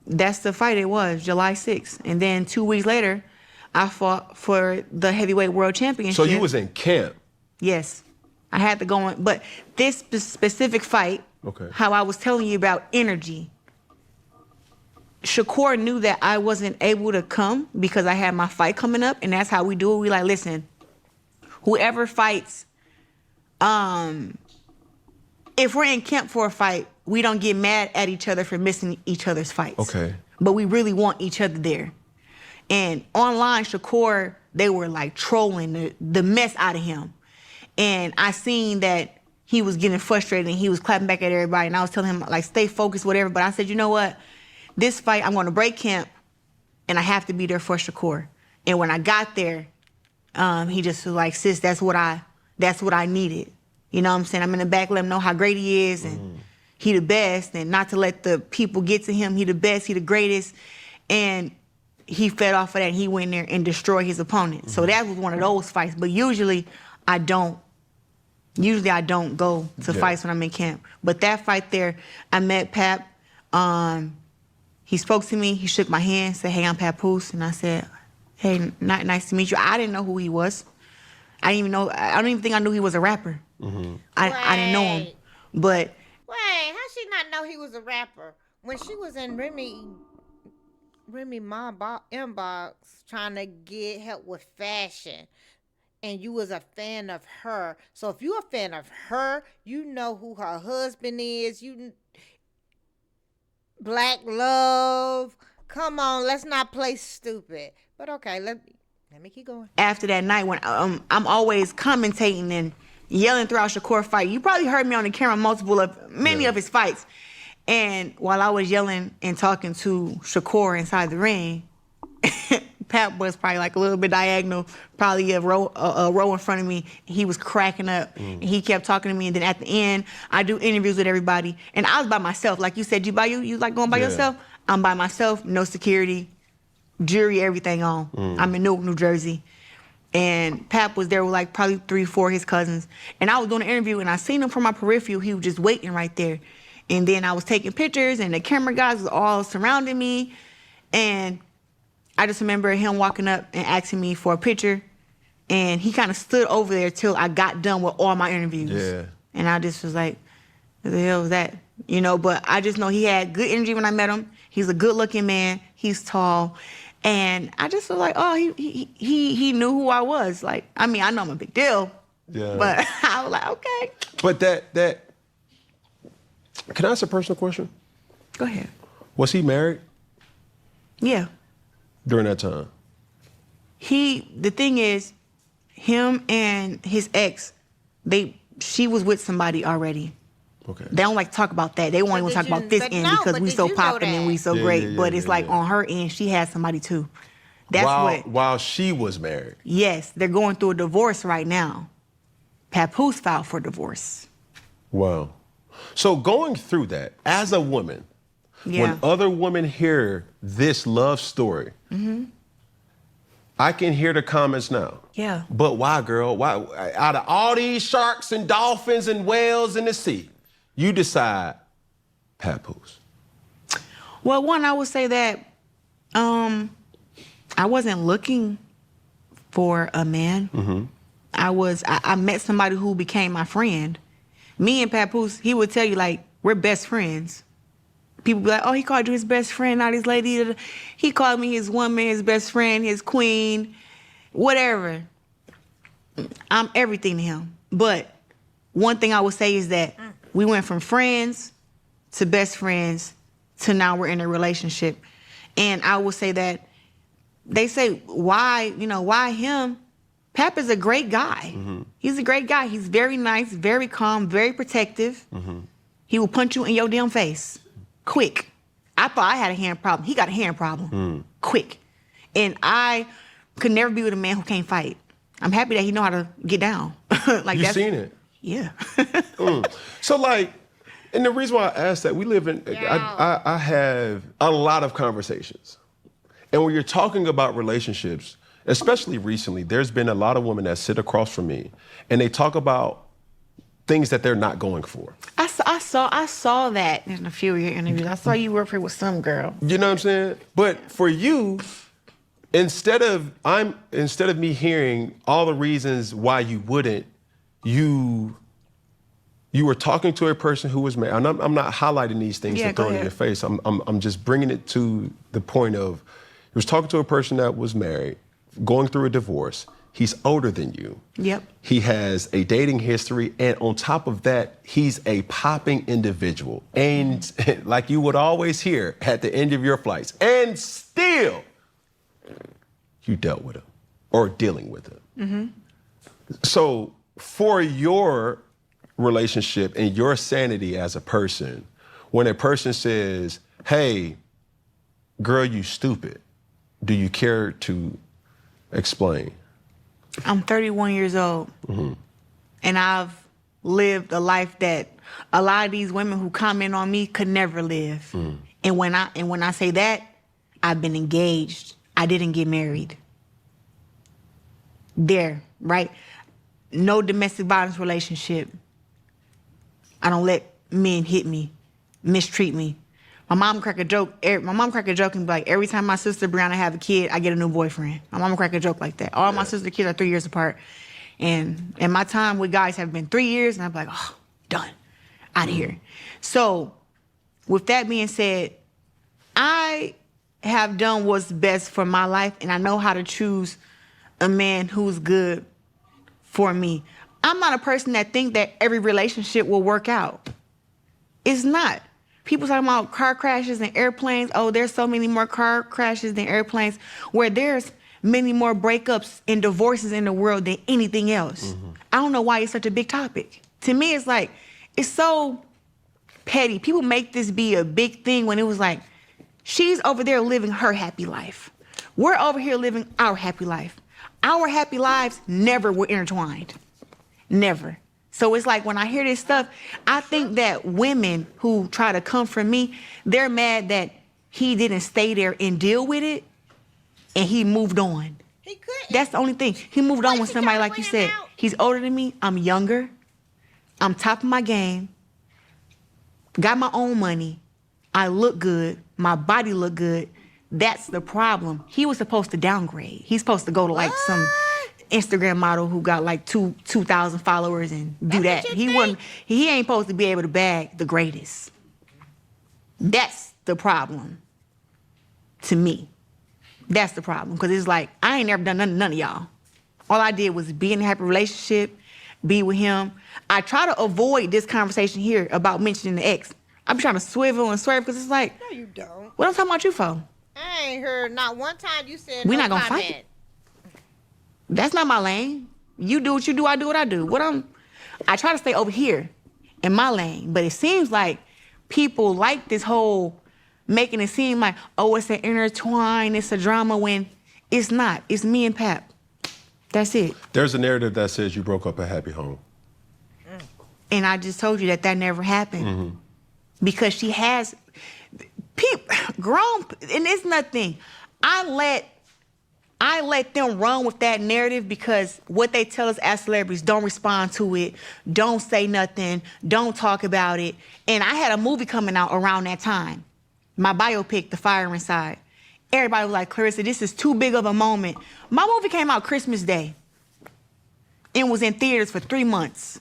that's the fight it was, July 6th. And then 2 weeks later, I fought for the heavyweight world championship. So you was in camp? Yes. I had to go on. But this specific fight, okay, how I was telling you about energy, Shakur knew that I wasn't able to come because I had my fight coming up, and that's how we do it. We like, listen, whoever fights, if we're in camp for a fight, we don't get mad at each other for missing each other's fights. Okay. But we really want each other there. And online, Shakur, they were like trolling the mess out of him. And I seen that he was getting frustrated and he was clapping back at everybody. And I was telling him, like, stay focused, whatever. But I said, you know what? This fight, I'm going to break camp and I have to be there for Shakur. And when I got there, he just was like, sis, that's what I needed. You know what I'm saying? I'm in the back, let him know how great he is and he the best, and not to let the people get to him. He the best, he the greatest. And he fed off of that and he went in there and destroyed his opponent. So that was one of those fights. But usually I don't go to fights when I'm in camp. But that fight there, I met Pap. He spoke to me, he shook my hand, said, hey, I'm Papoose. And I said, hey, nice to meet you. I didn't know who he was. I don't even think I knew he was a rapper. I didn't know him. But Wait, how she not know he was a rapper? When she was in Remy my inbox trying to get help with fashion, and you was a fan of her. So if you a fan of her, you know who her husband is. You Black Love. Come on, let's not play stupid. But okay, let me keep going. After that night, when I'm always commentating and yelling throughout Shakur fight. You probably heard me on the camera many of his fights. And while I was yelling and talking to Shakur inside the ring, Pap was probably like a little bit diagonal, probably a row in front of me. He was cracking up. And he kept talking to me. And then at the end, I do interviews with everybody. And I was by myself. Like you said, you like going by yourself? I'm by myself, no security, jury, everything on. I'm in Newark, New Jersey. And Pap was there with like probably 3, 4 of his cousins. And I was doing an interview and I seen him from my peripheral. He was just waiting right there. And then I was taking pictures and the camera guys was all surrounding me. And I just remember him walking up and asking me for a picture. And he kind of stood over there till I got done with all my interviews. Yeah. And I just was like, what the hell was that? You know, but I just know he had good energy when I met him. He's a good looking man. He's tall. And I just was like, oh, he knew who I was. Like, I mean, I know I'm a big deal. Yeah. But I was like, okay. But that can I ask a personal question? Go ahead. Was he married Yeah. during that time? The thing is, him and his ex, she was with somebody already. Okay. They don't like to talk about that. They won't even talk about this end because we so popping and we so great. But it's like on her end, she had somebody too. That's while she was married. Yes, they're going through a divorce right now. Papoose filed for divorce. Wow. So going through that, as a woman, when other women hear this love story, I can hear the comments now. Yeah. But why, girl? Why? Out of all these sharks and dolphins and whales in the sea, you decide Papoose. Well, one, I would say that I wasn't looking for a man. I met somebody who became my friend. Me and Papoose, he would tell you, like, we're best friends. People be like, oh, he called you his best friend, not his lady. He called me his woman, his best friend, his queen, whatever. I'm everything to him. But one thing I would say is that we went from friends to best friends to now we're in a relationship. And I would say that they say, why him? Pap is a great guy. He's a great guy. He's very nice, very calm, very protective. He will punch you in your damn face. Quick. I thought I had a hearing problem. He got a hearing problem. Quick. And I could never be with a man who can't fight. I'm happy that he know how to get down. Like You seen it? Yeah. So like, and the reason why I asked that, we live in, I have a lot of conversations. And when you're talking about relationships, especially recently, there's been a lot of women that sit across from me and they talk about things that they're not going for. I saw that in a few of your interviews. I saw you work here with some girl. You know what I'm saying? But for you, instead of me hearing all the reasons why you wouldn't, you were talking to a person who was married. And I'm not highlighting these things to throw in your face. I'm just bringing it to the point of, you was talking to a person that was married, going through a divorce. He's older than you. Yep. He has a dating history, and on top of that, he's a popping individual. And like you would always hear at the end of your flights, and still, you dealt with him or dealing with him. Mm-hmm. So for your relationship and your sanity as a person, when a person says, hey, girl, you stupid, do you care to explain? I'm 31 years old, and I've lived a life that a lot of these women who comment on me could never live. And when I say that, I've been engaged. I didn't get married. There, right? No domestic violence relationship. I don't let men hit me, mistreat me. My mom crack a joke and be like, every time my sister Brianna have a kid, I get a new boyfriend. My mama crack a joke like that. All my sister kids are 3 years apart. And my time with guys have been 3 years, and I'm like, oh, done. Out of here. So with that being said, I have done what's best for my life, and I know how to choose a man who's good for me. I'm not a person that think that every relationship will work out. It's not. People talking about car crashes and airplanes. Oh, there's so many more car crashes than airplanes, where there's many more breakups and divorces in the world than anything else. I don't know why it's such a big topic. To me, it's like, it's so petty. People make this be a big thing when it was like, she's over there living her happy life. We're over here living our happy life. Our happy lives never were intertwined. Never. So it's like when I hear this stuff, I think that women who try to come from me, they're mad that he didn't stay there and deal with it, and he moved on. He couldn't. That's the only thing. He moved on with somebody, like you said. He's older than me. I'm younger. I'm top of my game. Got my own money. I look good. My body look good. That's the problem. He was supposed to downgrade. He's supposed to go to like some Instagram model who got like 2,000 followers and do that. He ain't supposed to be able to bag the greatest. That's the problem to me. That's the problem. Because it's like, I ain't never done none of y'all. All I did was be in a happy relationship, be with him. I try to avoid this conversation here about mentioning the ex. I'm trying to swivel and swerve because it's like, No, you don't. what I'm talking about you for? I ain't heard not one time you said We no not gonna comment. fight. That's not my lane. You do what you do, I do what I do. I try to stay over here in my lane, but it seems like people like this whole making it seem like, oh, it's an intertwine, it's a drama, when it's not. It's me and Pap. That's it. There's a narrative that says you broke up a happy home. And I just told you that never happened. Because she has grown, and it's nothing. I let them run with that narrative because what they tell us as celebrities, don't respond to it, don't say nothing, don't talk about it. And I had a movie coming out around that time, my biopic, The Fire Inside. Everybody was like, Claressa, this is too big of a moment. My movie came out Christmas Day and was in theaters for 3 months.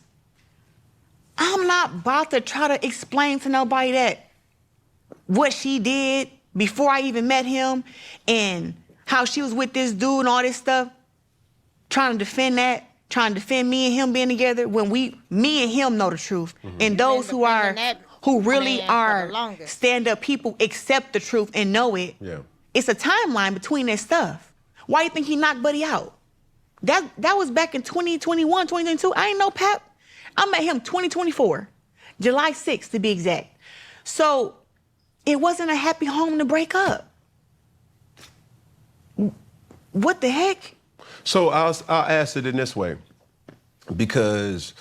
I'm not about to try to explain to nobody that what she did before I even met him and how she was with this dude and all this stuff, trying to defend that, trying to defend me and him being together when me and him know the truth. And those who really are stand-up people accept the truth and know it. Yeah. It's a timeline between that stuff. Why you think he knocked Buddy out? That was back in 2021, 2022. I ain't know Pap. I met him 2024, July 6th to be exact. So it wasn't a happy home to break up. What the heck? So I'll ask it in this way, because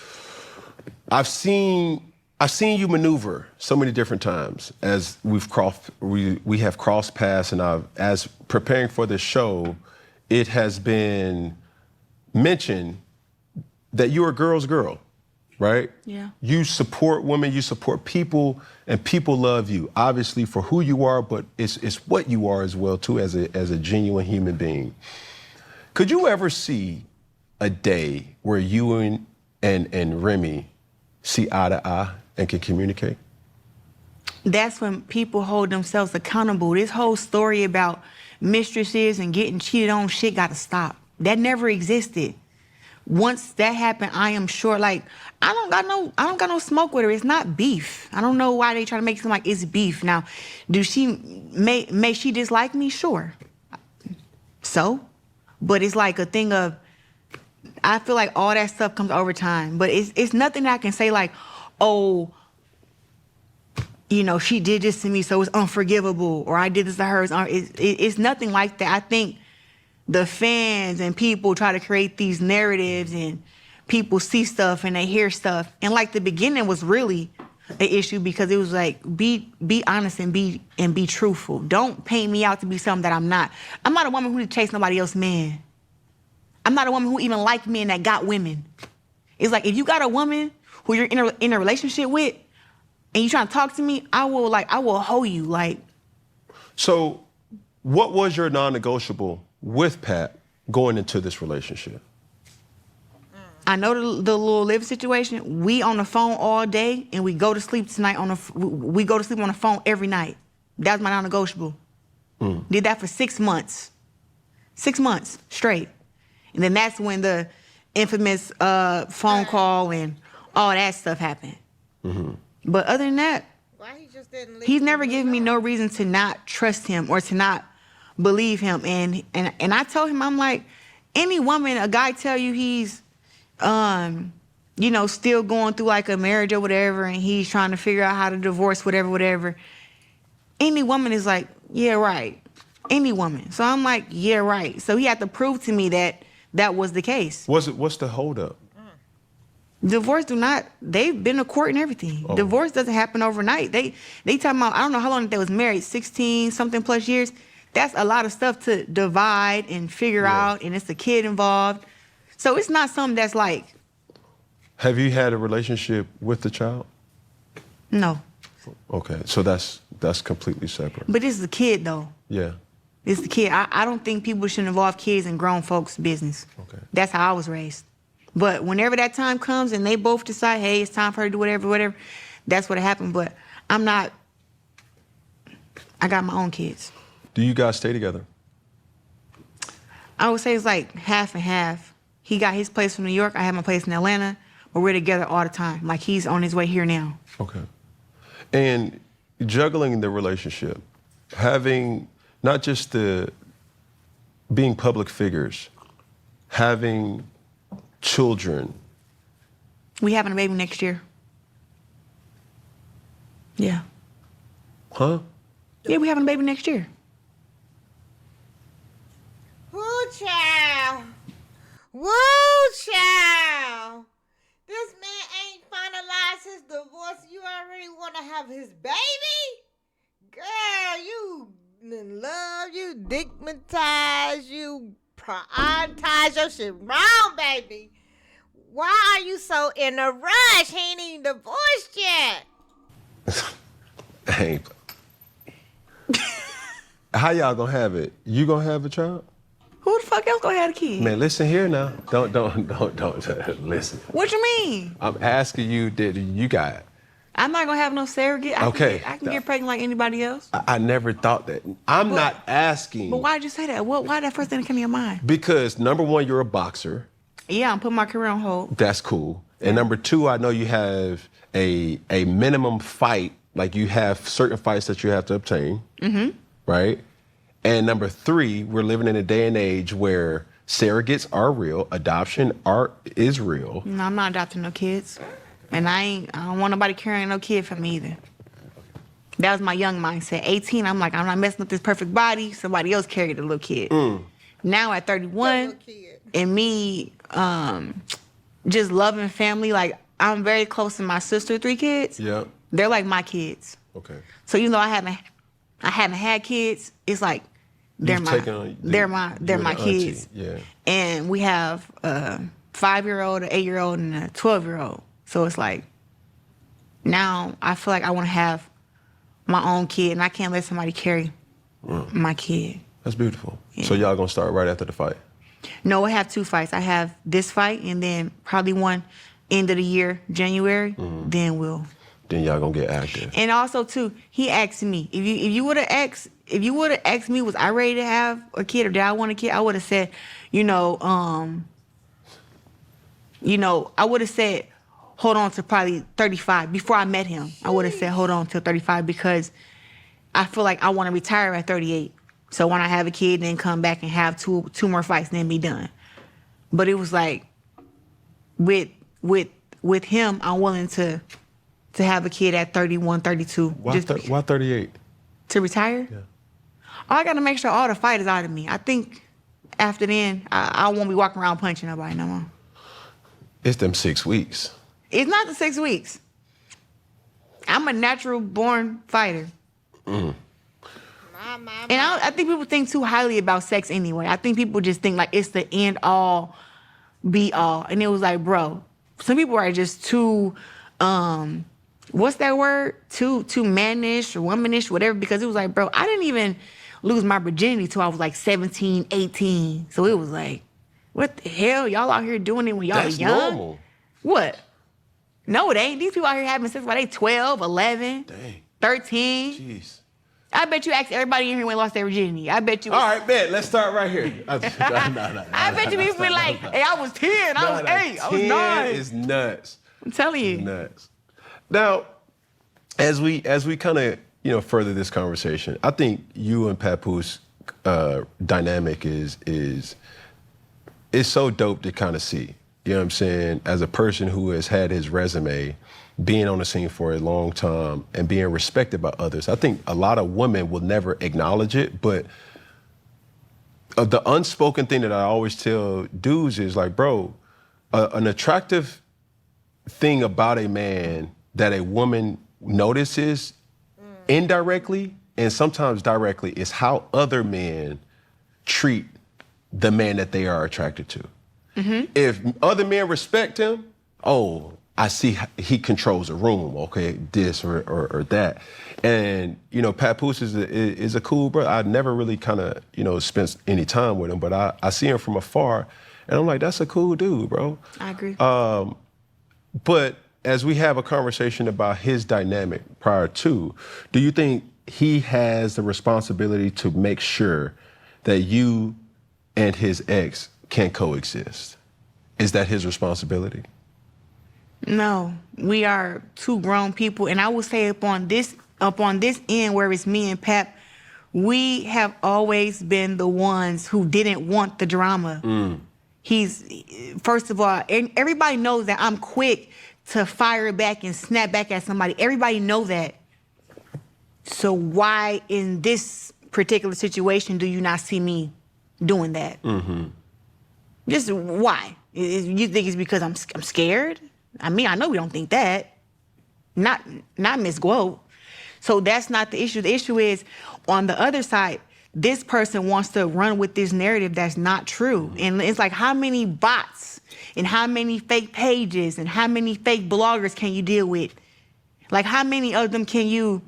I've seen you maneuver so many different times as we have crossed paths, and as preparing for this show, it has been mentioned that you're a girl's girl, right? Yeah. You support women, you support people, and people love you, obviously for who you are, but it's what you are as well too, as a genuine human being. Could you ever see a day where you and Remy see eye to eye and can communicate? That's when people hold themselves accountable. This whole story about mistresses and getting cheated on shit gotta stop. That never existed. Once that happened, I am sure, like, I don't got no smoke with her. It's not beef. I don't know why they try to make it seem like it's beef. Now, may she dislike me? Sure. So? But it's like a thing of, I feel like all that stuff comes over time. But it's nothing that I can say like, oh, you know, she did this to me, so it's unforgivable, or I did this to her. It's nothing like that. I think the fans and people try to create these narratives, and people see stuff and they hear stuff. And like the beginning was really an issue, because it was like, be honest and be truthful. Don't paint me out to be something that I'm not. I'm not a woman who chase nobody else's man. I'm not a woman who even like men that got women. It's like, if you got a woman who you're in a relationship with and you trying to talk to me, I will hold you. Like. So what was your non-negotiable with Pat going into this relationship? I know the little living situation. We on the phone all day, and we go to sleep tonight we go to sleep on the phone every night. That was my non-negotiable. Did that for 6 months. 6 months straight. And then that's when the infamous phone call and all that stuff happened. Mm-hmm. But other than that, why he just didn't leave? He's never given me no reason to not trust him or to not believe him. And I told him, I'm like, any woman, a guy tell you he's you know, still going through like a marriage or whatever, and he's trying to figure out how to divorce, whatever. Any woman is like, yeah, right. Any woman. So I'm like, yeah, right. So he had to prove to me that was the case. What's the holdup? Divorce they've been to court and everything. Oh. Divorce doesn't happen overnight. They talking about, I don't know how long they was married, 16 something plus years. That's a lot of stuff to divide and figure out, and it's a kid involved. So it's not something that's like. Have you had a relationship with the child? No. Okay, so that's completely separate. But this is a kid, though. Yeah. It's the kid. I don't think people should involve kids in grown folks' business. Okay. That's how I was raised. But whenever that time comes and they both decide, hey, it's time for her to do whatever, that's what happened. But I'm not. I got my own kids. Do you guys stay together? I would say it's like half and half. He got his place from New York. I have my place in Atlanta. But we're together all the time. Like, he's on his way here now. Okay. And juggling the relationship, having not just being public figures, having children. We having a baby next year. Yeah. Huh? Yeah, we having a baby next year. Woo, child. Woo, child. This man ain't finalized his divorce. You already want to have his baby? Girl, you in love, you digmatize, you prioritize your shit wrong, baby. Why are you so in a rush? He ain't even divorced yet. Hey. How y'all gonna have it? You gonna have a child? Who the fuck else gonna have a kid? Man, listen here now. Don't listen. What you mean? I'm asking you, did you got it? I'm not gonna have no surrogate. I can get pregnant like anybody else. I never thought that. I'm not asking. But why did you say that? Why that first thing that came to your mind? Because number one, you're a boxer. Yeah, I'm putting my career on hold. That's cool. And number two, I know you have a minimum fight, like you have certain fights that you have to obtain. Mm-hmm. Right? And number three, we're living in a day and age where surrogates are real, adoption is real. No, I'm not adopting no kids. And I don't want nobody carrying no kid for me either. That was my young mindset. 18, I'm like, I'm not messing with this perfect body. Somebody else carried a little kid. Now at Got a 31, little kid. and me just loving family, like I'm very close to my sister, 3 kids. Yeah. They're like my kids. Okay. So even though I haven't had kids, it's like they're You've my taken on they're you my and they're the my auntie. kids. Yeah. And we have a 5-year-old, an 8-year-old, and a 12-year-old. So it's like now I feel like I want to have my own kid, and I can't let somebody carry my kid. That's beautiful. Yeah. So y'all gonna start right after the fight? No, I have 2 fights. I have this fight, and then probably one end of the year, January. Then we'll. Then y'all gonna get active. And also too, he asked me if you would have asked me, was I ready to have a kid or did I want a kid? I would have said, I would have said, hold on to probably 35 before I met him. I would have said, hold on till 35 because I feel like I want to retire at 38. So when I have a kid, then come back and have two more fights, and then be done. But it was like, with him, I'm willing to have a kid at 31, 32. Why 38? To retire? Yeah. I got to make sure all the fight is out of me. I think after then, I won't be walking around punching nobody no more. It's them 6 weeks. It's not the 6 weeks. I'm a natural born fighter. And I think people think too highly about sex anyway. I think people just think like it's the end all, be all. And it was like, bro, some people are just too, what's that word? Too mannish or womanish, whatever. Because it was like, bro, I didn't even lose my virginity till I was like 17, 18. So it was like, what the hell? Y'all out here doing it when y'all That's young? normal. What? No, it ain't. These people out here having sex while they 12, 11, Dang. 13. Jeez. I bet you asked everybody in here when they lost their virginity. I bet you. All right, bet. Let's start right here. I bet you people be like, hey, I was 10, I was 8, I was 9. It's nuts. I'm telling you. Nuts. Now, as we kind of further this conversation, I think you and Papoose dynamic is so dope to kind of see. You know what I'm saying? As a person who has had his resume, being on the scene for a long time and being respected by others, I think a lot of women will never acknowledge it, but the unspoken thing that I always tell dudes is like, bro, an attractive thing about a man that a woman notices indirectly and sometimes directly is how other men treat the man that they are attracted to. If other men respect him, oh, I see he controls a room, okay, this or that. And, Papoose is a cool brother. I never really kind of, spent any time with him, but I see him from afar, and I'm like, that's a cool dude, bro. I agree. But as we have a conversation about his dynamic prior to, do you think he has the responsibility to make sure that you and his ex can coexist? Is that his responsibility? No, we are 2 grown people, and I would say up on this end where it's me and Pap, we have always been the ones who didn't want the drama. First of all, and everybody knows that I'm quick to fire back and snap back at somebody. Everybody know that. So why in this particular situation do you not see me doing that? Just why? You think it's because I'm scared? I mean, I know we don't think that. Not Miss Guo. So that's not the issue. The issue is on the other side, this person wants to run with this narrative that's not true. And it's like, how many bots and how many fake pages and how many fake bloggers can you deal with? Like, how many of them can you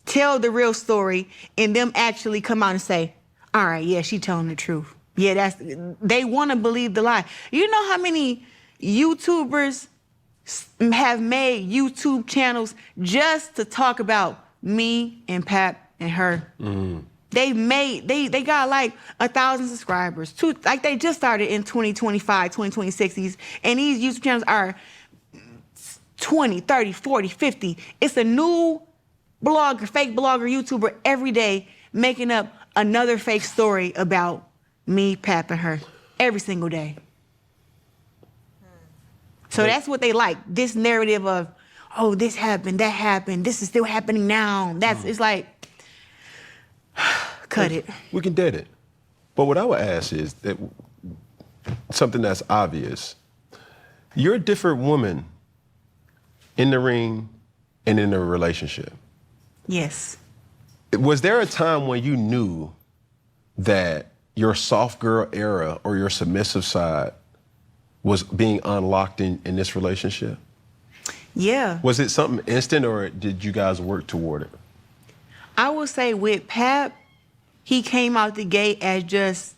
tell the real story and them actually come out and say, all right, yeah, she telling the truth. Yeah, they want to believe the lie. You know how many YouTubers have made YouTube channels just to talk about me and Pap and her? They got like 1,000 subscribers. Like they just started in 2025, 2026. And these YouTube channels are 20, 30, 40, 50. It's a new blogger, fake blogger, YouTuber every day making up another fake story about me, Pap, and her every single day. So that's what they like. This narrative of, oh, this happened, that happened, this is still happening now. It's like, cut it. We can date it. But what I would ask is that something that's obvious. You're a different woman in the ring and in a relationship. Yes. Was there a time when you knew that your soft girl era or your submissive side was being unlocked in this relationship? Yeah. Was it something instant or did you guys work toward it? I would say with Pap, he came out the gate as just,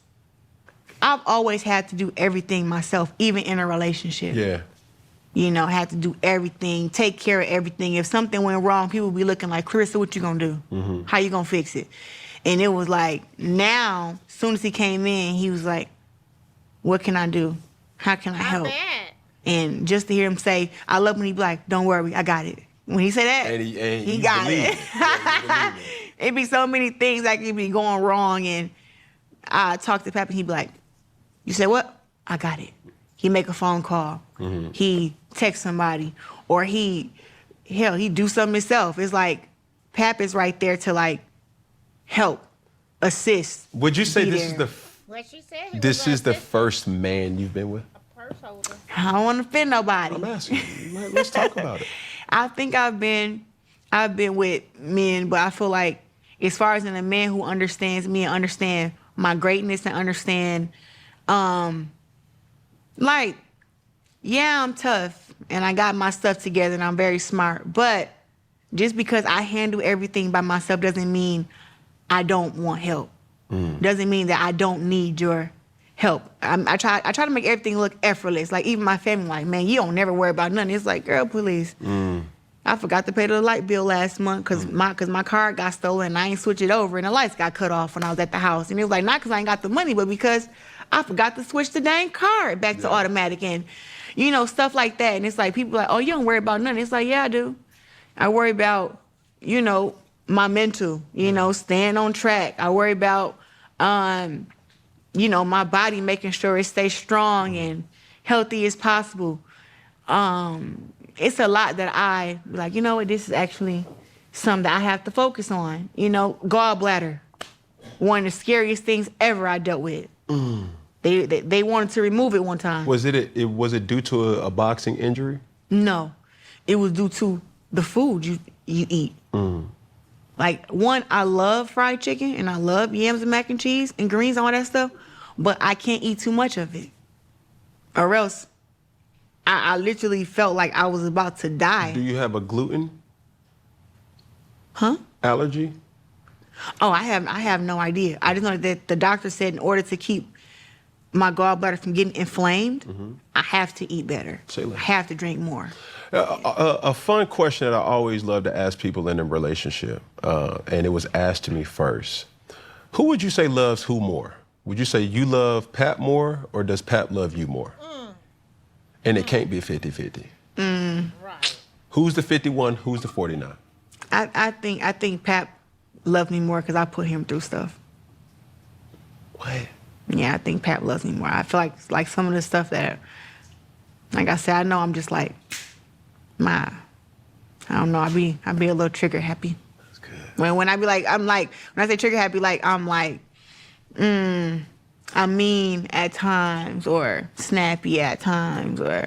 I've always had to do everything myself, even in a relationship. Yeah. You know, had to do everything, take care of everything. If something went wrong, people would be looking like, Claressa, what you gonna do? Mm-hmm. How you gonna fix it? And it was like, now, as soon as he came in, he was like, what can I do? How can I help? Bad. And just to hear him say, I love when he be like, don't worry, I got it. When he say that, And he you got believe it. it. Yeah, you believe it. It'd be so many things that could be going wrong. And I talk to Pap and he'd be like, you said what? I got it. He make a phone call. Mm-hmm. He text somebody. Or he do something himself. It's like, Pap is right there to like help, assist. Would you say be this there. is the What she said. He this was is the assistant. first man you've been with? A purse holder. I don't want to offend nobody. I'm asking you. Let's talk about it. I think I've been with men, but I feel like as far as in a man who understands me and understand my greatness and understand, like, yeah, I'm tough and I got my stuff together and I'm very smart, but just because I handle everything by myself doesn't mean I don't want help. Doesn't mean that I don't need your help. I try to make everything look effortless. Like even my family, like, man, you don't never worry about nothing. It's like, girl, please. I forgot to pay the light bill last month because my card got stolen and I ain't switch it over and the lights got cut off when I was at the house. And it was like, not because I ain't got the money, but because I forgot to switch the dang card back to automatic and, you know, stuff like that. And it's like, people are like, oh, you don't worry about nothing. It's like, yeah, I do. I worry about, you know, my mental, you know, staying on track. I worry about, you know, my body, making sure it stays strong and healthy as possible. It's a lot that I like, you know what, this is actually something that I have to focus on. You know, gallbladder, one of the scariest things ever I dealt with. They wanted to remove it one time. Was it due to a boxing injury? No, it was due to the food you eat. Like, one, I love fried chicken and I love yams and mac and cheese and greens and all that stuff, but I can't eat too much of it. Or else I literally felt like I was about to die. Do you have a gluten Huh? allergy? Oh, I have no idea. I just know that the doctor said in order to keep my gallbladder from getting inflamed, I have to eat better. Say less. I have to drink more. A fun question that I always love to ask people in a relationship, and it was asked to me first. Who would you say loves who more? Would you say you love Pap more, or does Pap love you more? And it can't be 50-50. Right. Who's the 51? Who's the 49? I think Pap loved me more because I put him through stuff. What? Yeah, I think Pap loves me more. I feel like some of the stuff that, like I said, I know I'm just like, I don't know. I be a little trigger happy. That's good. When I be like, when I say trigger happy, like I'm like, I'm mean at times or snappy at times or,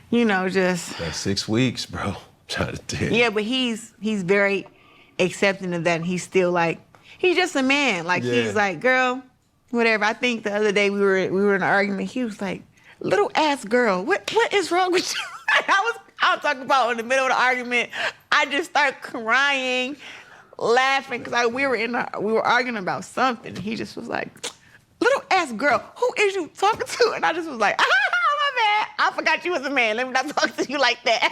you know, just. That's 6 weeks, bro. I'm trying to tell you. Yeah, but he's very accepting of that. And he's still like, he's just a man. Like he's like, girl, whatever. I think the other day we were in an argument. He was like, little ass girl, what is wrong with you? I was talking about in the middle of the argument. I just started crying, laughing because we were arguing about something. He just was like, little ass girl, who is you talking to? And I just was like, my bad. I forgot you was a man. Let me not talk to you like that.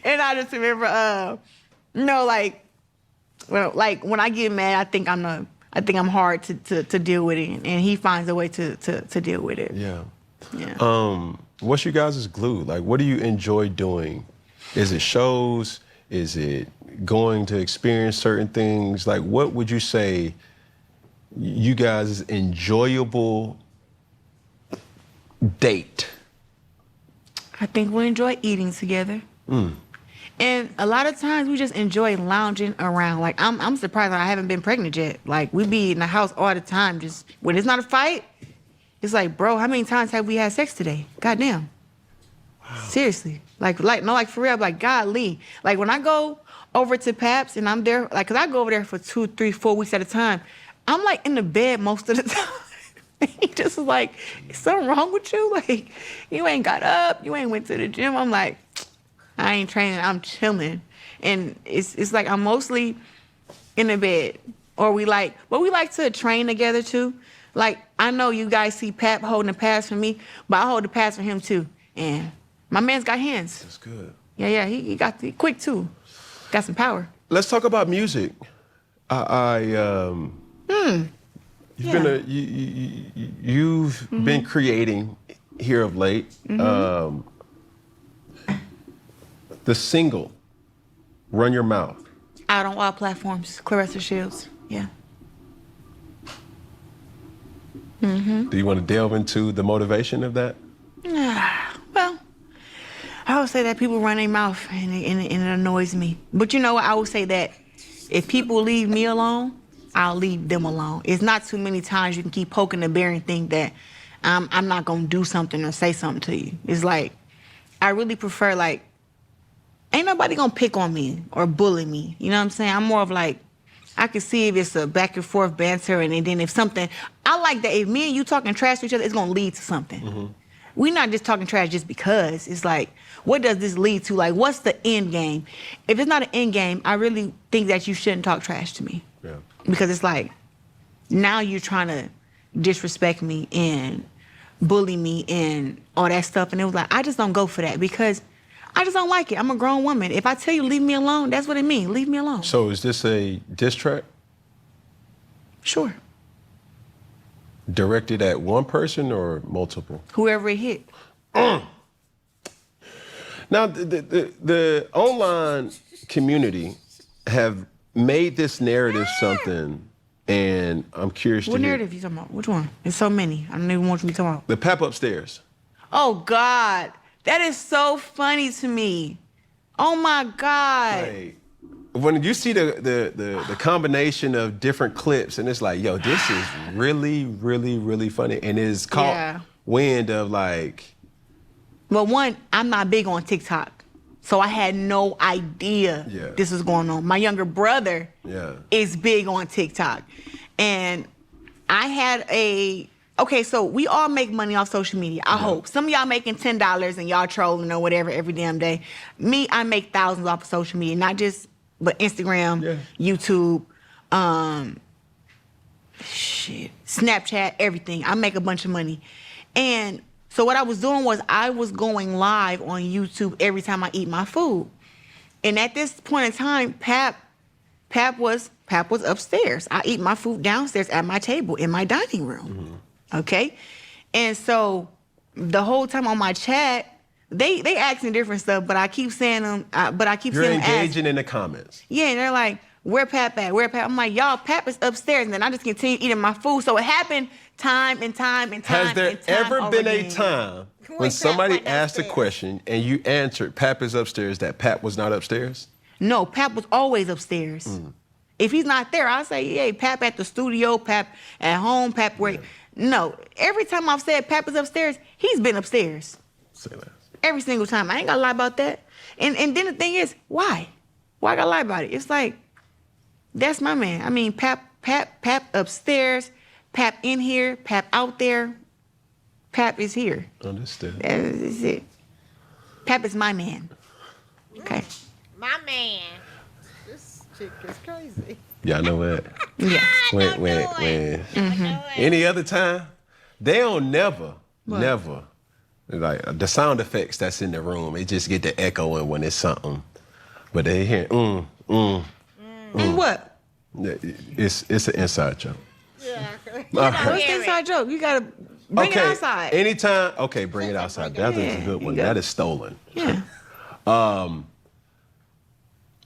And I just remember, you know, like when I get mad, I think I'm hard to deal with it, and he finds a way to deal with it. Yeah. Yeah. What's your guys' glue? Like, what do you enjoy doing? Is it shows? Is it going to experience certain things? Like, what would you say you guys' enjoyable date? I think we enjoy eating together. And a lot of times we just enjoy lounging around. Like I'm surprised I haven't been pregnant yet. Like we be in the house all the time. Just when it's not a fight, it's like, bro, how many times have we had sex today? Goddamn. Wow. Seriously. Like for real. Like golly. Like when I go over to Pap's and I'm there, like, cause I go over there for 2, 3, 4 weeks at a time. I'm like in the bed most of the time. He just was like, is something wrong with you? Like, you ain't got up, you ain't went to the gym. I'm like, I ain't training, I'm chilling. And it's like I'm mostly in the bed. But we like to train together too. Like, I know you guys see Pap holding the pass for me, but I hold the pass for him too. And my man's got hands. That's good. Yeah, he got quick too. Got some power. Let's talk about music. You've been creating here of late. The single, Run Your Mouth. Out on all platforms, Claressa Shields, yeah. Do you want to delve into the motivation of that? Well, I would say that people run their mouth and it annoys me. But you know what, I would say that if people leave me alone, I'll leave them alone. It's not too many times you can keep poking the bear and think that I'm not gonna do something or say something to you. It's like, I really prefer like, ain't nobody gonna pick on me or bully me. You know what I'm saying? I'm more of like, I can see if it's a back and forth banter, and then if something, I like that if me and you talking trash to each other, it's gonna lead to something. We're not just talking trash just because. It's like, what does this lead to? Like, what's the end game? If it's not an end game, I really think that you shouldn't talk trash to me. Yeah. Because it's like, now you're trying to disrespect me and bully me and all that stuff. And it was like, I just don't go for that because I just don't like it. I'm a grown woman. If I tell you leave me alone, that's what it means. Leave me alone. So is this a diss track? Sure. Directed at one person or multiple? Whoever it hit. Now, the online community have made this narrative something, and I'm curious to What hear. narrative you talking about? Which one? There's so many. I don't even want you to be talking about. The Pap Upstairs. Oh, God. That is so funny to me. Oh, my God. Like, when you see the combination of different clips, and it's like, yo, this is really, really, really funny. And it's caught wind of like... Well, one, I'm not big on TikTok. So I had no idea this was going on. My younger brother is big on TikTok. And I had okay, so we all make money off social media, I hope. Some of y'all making $10 and y'all trolling or whatever every damn day. Me, I make thousands off of social media, not just, but Instagram, YouTube, Snapchat, everything. I make a bunch of money. And so what I was doing was I was going live on YouTube every time I eat my food. And at this point in time, Pap was upstairs. I eat my food downstairs at my table in my dining room. Okay? And so the whole time on my chat, they asking different stuff, but I keep saying them, You're engaging in the comments. Yeah, and they're like, where Pap at? Where Pap? I'm like, y'all, Pap is upstairs. And then I just continue eating my food. So it happened time and time and time. Has there and time ever been again. a time when somebody asked a question and you answered Pap is upstairs that Pap was not upstairs? No, Pap was always upstairs. If he's not there, I'll say, hey, Pap at the studio, Pap at home, Pap where... No, every time I've said Pap is upstairs, he's been upstairs. Say that. Every single time. I ain't gotta lie about that. And then the thing is, why? Why I gotta lie about it? It's like, that's my man. I mean, Pap upstairs, Pap in here, Pap out there. Pap is here. Understood. That is it. Pap is my man. Okay. My man. This chick is crazy. Y'all know what? Yeah. When any other time, they don't never, like the sound effects that's in the room, it just get the echoing when it's something. But they hear, What? It's an inside joke. Yeah. What's the inside joke? You gotta bring it outside. Anytime, okay, bring it outside. That is a good one. That is stolen. Yeah.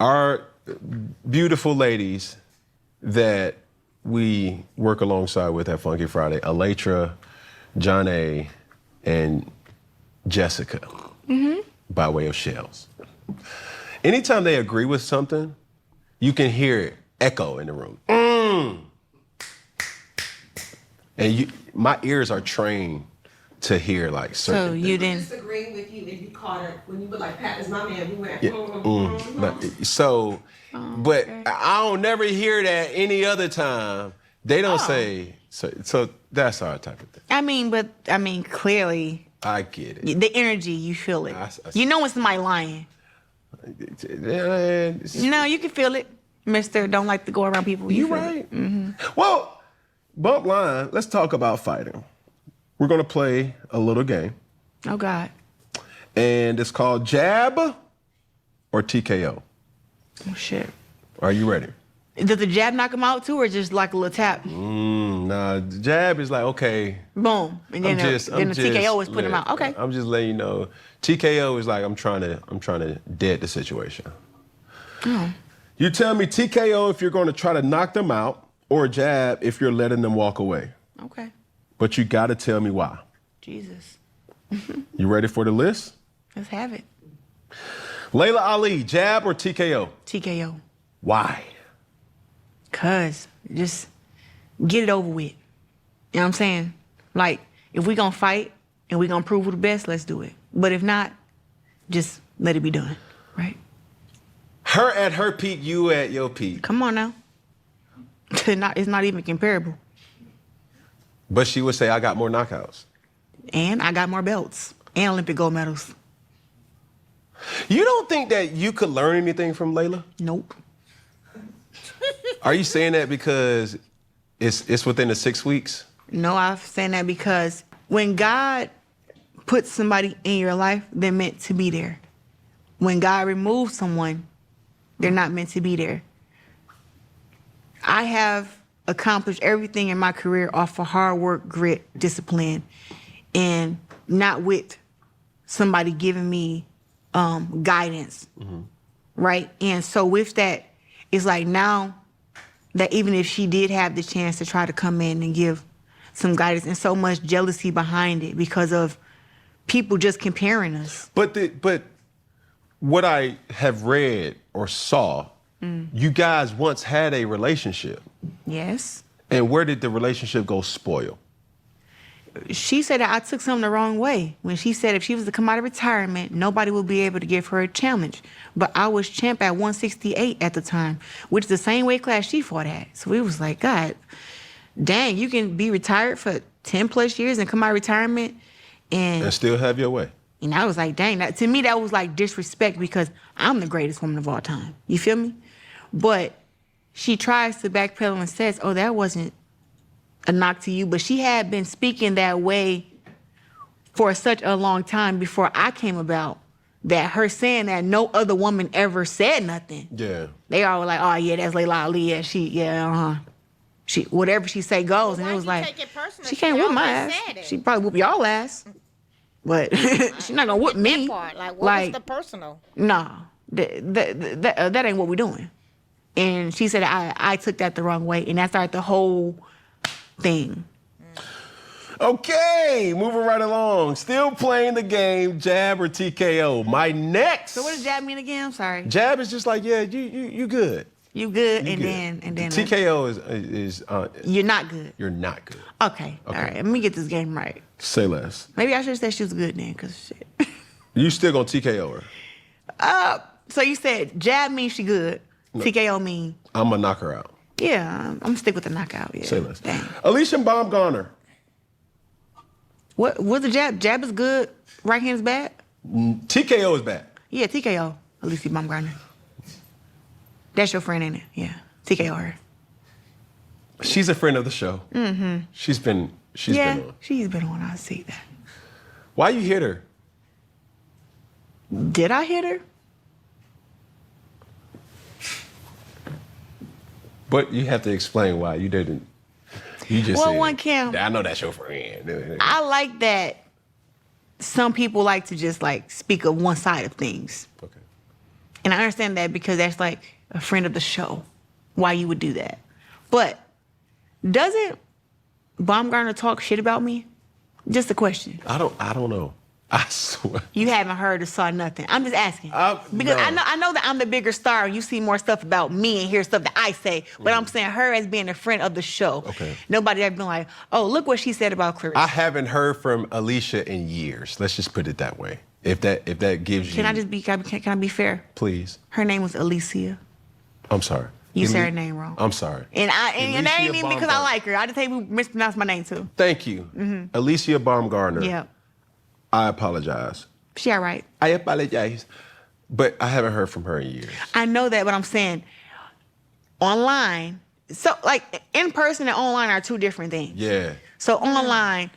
Our beautiful ladies that we work alongside with at Funky Friday, Alatra, John A, and Jessica, by way of Shells. Anytime they agree with something, you can hear it echo in the room. And my ears are trained to hear like certain So you didn't. Disagreeing with you if you caught it when you were like, Pat is my man. We went. But I don't never hear that any other time. They don't say so. That's our type of thing. I mean, clearly. I get it. The energy, you feel it. You know when somebody lying. No, you can feel it, Mister. Don't like to go around people. You right. Well, bump line. Let's talk about fighting. We're gonna play a little game, Oh God. and it's called Jab or TKO. Oh shit. Are you ready? Does the jab knock him out too, or just like a little tap? Nah, the jab is like, okay. Boom. And then the TKO is putting him out. Okay. I'm just letting you know. TKO is like I'm trying to dead the situation. Oh. You tell me TKO if you're going to try to knock them out, or jab if you're letting them walk away. Okay. But you got to tell me why. Jesus. You ready for the list? Let's have it. Layla Ali, jab or TKO? TKO. Why? Cause just get it over with. You know what I'm saying? Like, if we gonna fight and we gonna prove who the best, let's do it. But if not, just let it be done, right? Her at her peak, you at your peak. Come on now. It's not even comparable. But she would say, I got more knockouts. And I got more belts and Olympic gold medals. You don't think that you could learn anything from Layla? Nope. Are you saying that because it's within the 6 weeks? No, I'm saying that because when God puts somebody in your life, they're meant to be there. When God removes someone, they're not meant to be there. I have accomplished everything in my career off of hard work, grit, discipline, and not with somebody giving me guidance, right? And so with that, it's like now that even if she did have the chance to try to come in and give some guidance, and so much jealousy behind it because of people just comparing us. But what I have read or saw, you guys once had a relationship. Yes. And where did the relationship go spoil? She said that I took something the wrong way when she said if she was to come out of retirement, nobody would be able to give her a challenge. But I was champ at 168 at the time, which is the same weight class she fought at. So we was like, God, dang, you can be retired for 10 plus years and come out of retirement and still have your way. And I was like, dang, to me that was like disrespect because I'm the greatest woman of all time. You feel me? But she tries to backpedal and says, oh, that wasn't a knock to you, but she had been speaking that way for such a long time before I came about that her saying that no other woman ever said nothing. Yeah. They all were like, oh yeah, that's Layla Ali. Yeah, she whatever she say goes. Well, and it was like, she She can't whoop my always ass. said it. She probably whoop y'all ass. But she's not gonna whoop me. That part, like, what was the personal? Nah, that ain't what we're doing. And she said I took that the wrong way, and that started the whole thing. Okay, moving right along. Still playing the game, jab or TKO. My next. So what does jab mean again? I'm sorry. Jab is just like, yeah, you good. You good, You and good. then TKO is you're not good. you're not good. Okay. All right. Let me get this game right. Say less. Maybe I should have said she was good then, cause shit. You still gonna TKO her? So you said jab means she good. No. TKO mean I'm gonna knock her out. yeah. I'm gonna stick with the knockout. Yeah. Say less. Dang. Alicia Baumgartner. What's the jab? Jab is good. Right hand is bad. TKO is bad. Yeah. TKO. Alicia Baumgartner. That's your friend, ain't it? Yeah. TKO her. She's a friend of the show. Mm-hmm. She's been on. She's been on. I see that. Why you hit her? Did I hit her? But you have to explain why you didn't. You just Well, said, one can't. I know that's your friend. I like that some people like to just like speak of one side of things. Okay. And I understand that because that's like a friend of the show, why you would do that. But doesn't Baumgartner talk shit about me? Just a question. I don't know. I swear. You haven't heard or saw nothing. I'm just asking. Because no. I know that I'm the bigger star. You see more stuff about me and hear stuff that I say. But I'm saying her as being a friend of the show. Okay. Nobody ever been like, oh, look what she said about Claressa. I haven't heard from Alicia in years. Let's just put it that way. If that gives you. Can I be fair? Please. Her name was Alicia. I'm sorry. You said her name wrong. I'm sorry. And that ain't even because I Baumgartner. like her. I just hate you mispronounced my name too. Thank you. Alicia Baumgartner. Yeah. I apologize. She all right. I apologize. But I haven't heard from her in years. I know that, but I'm saying online, so like in person and online are two different things. Yeah. So online,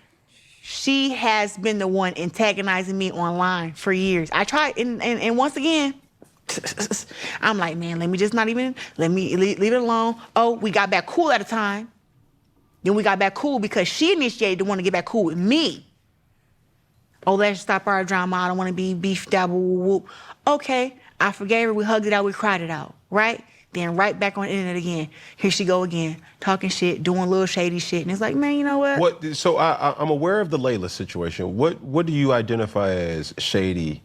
she has been the one antagonizing me online for years. I tried, and once again, I'm like, man, let me leave it alone. Oh, we got back cool at a time. Then we got back cool because she initiated the one to get back cool with me. Oh, let's stop our drama. I don't want to be beef, dabble, whoop. Okay, I forgave her. We hugged it out. We cried it out, right? Then right back on the internet again. Here she go again, talking shit, doing little shady shit. And it's like, man, you know what? So I'm aware of the Layla situation. What do you identify as shady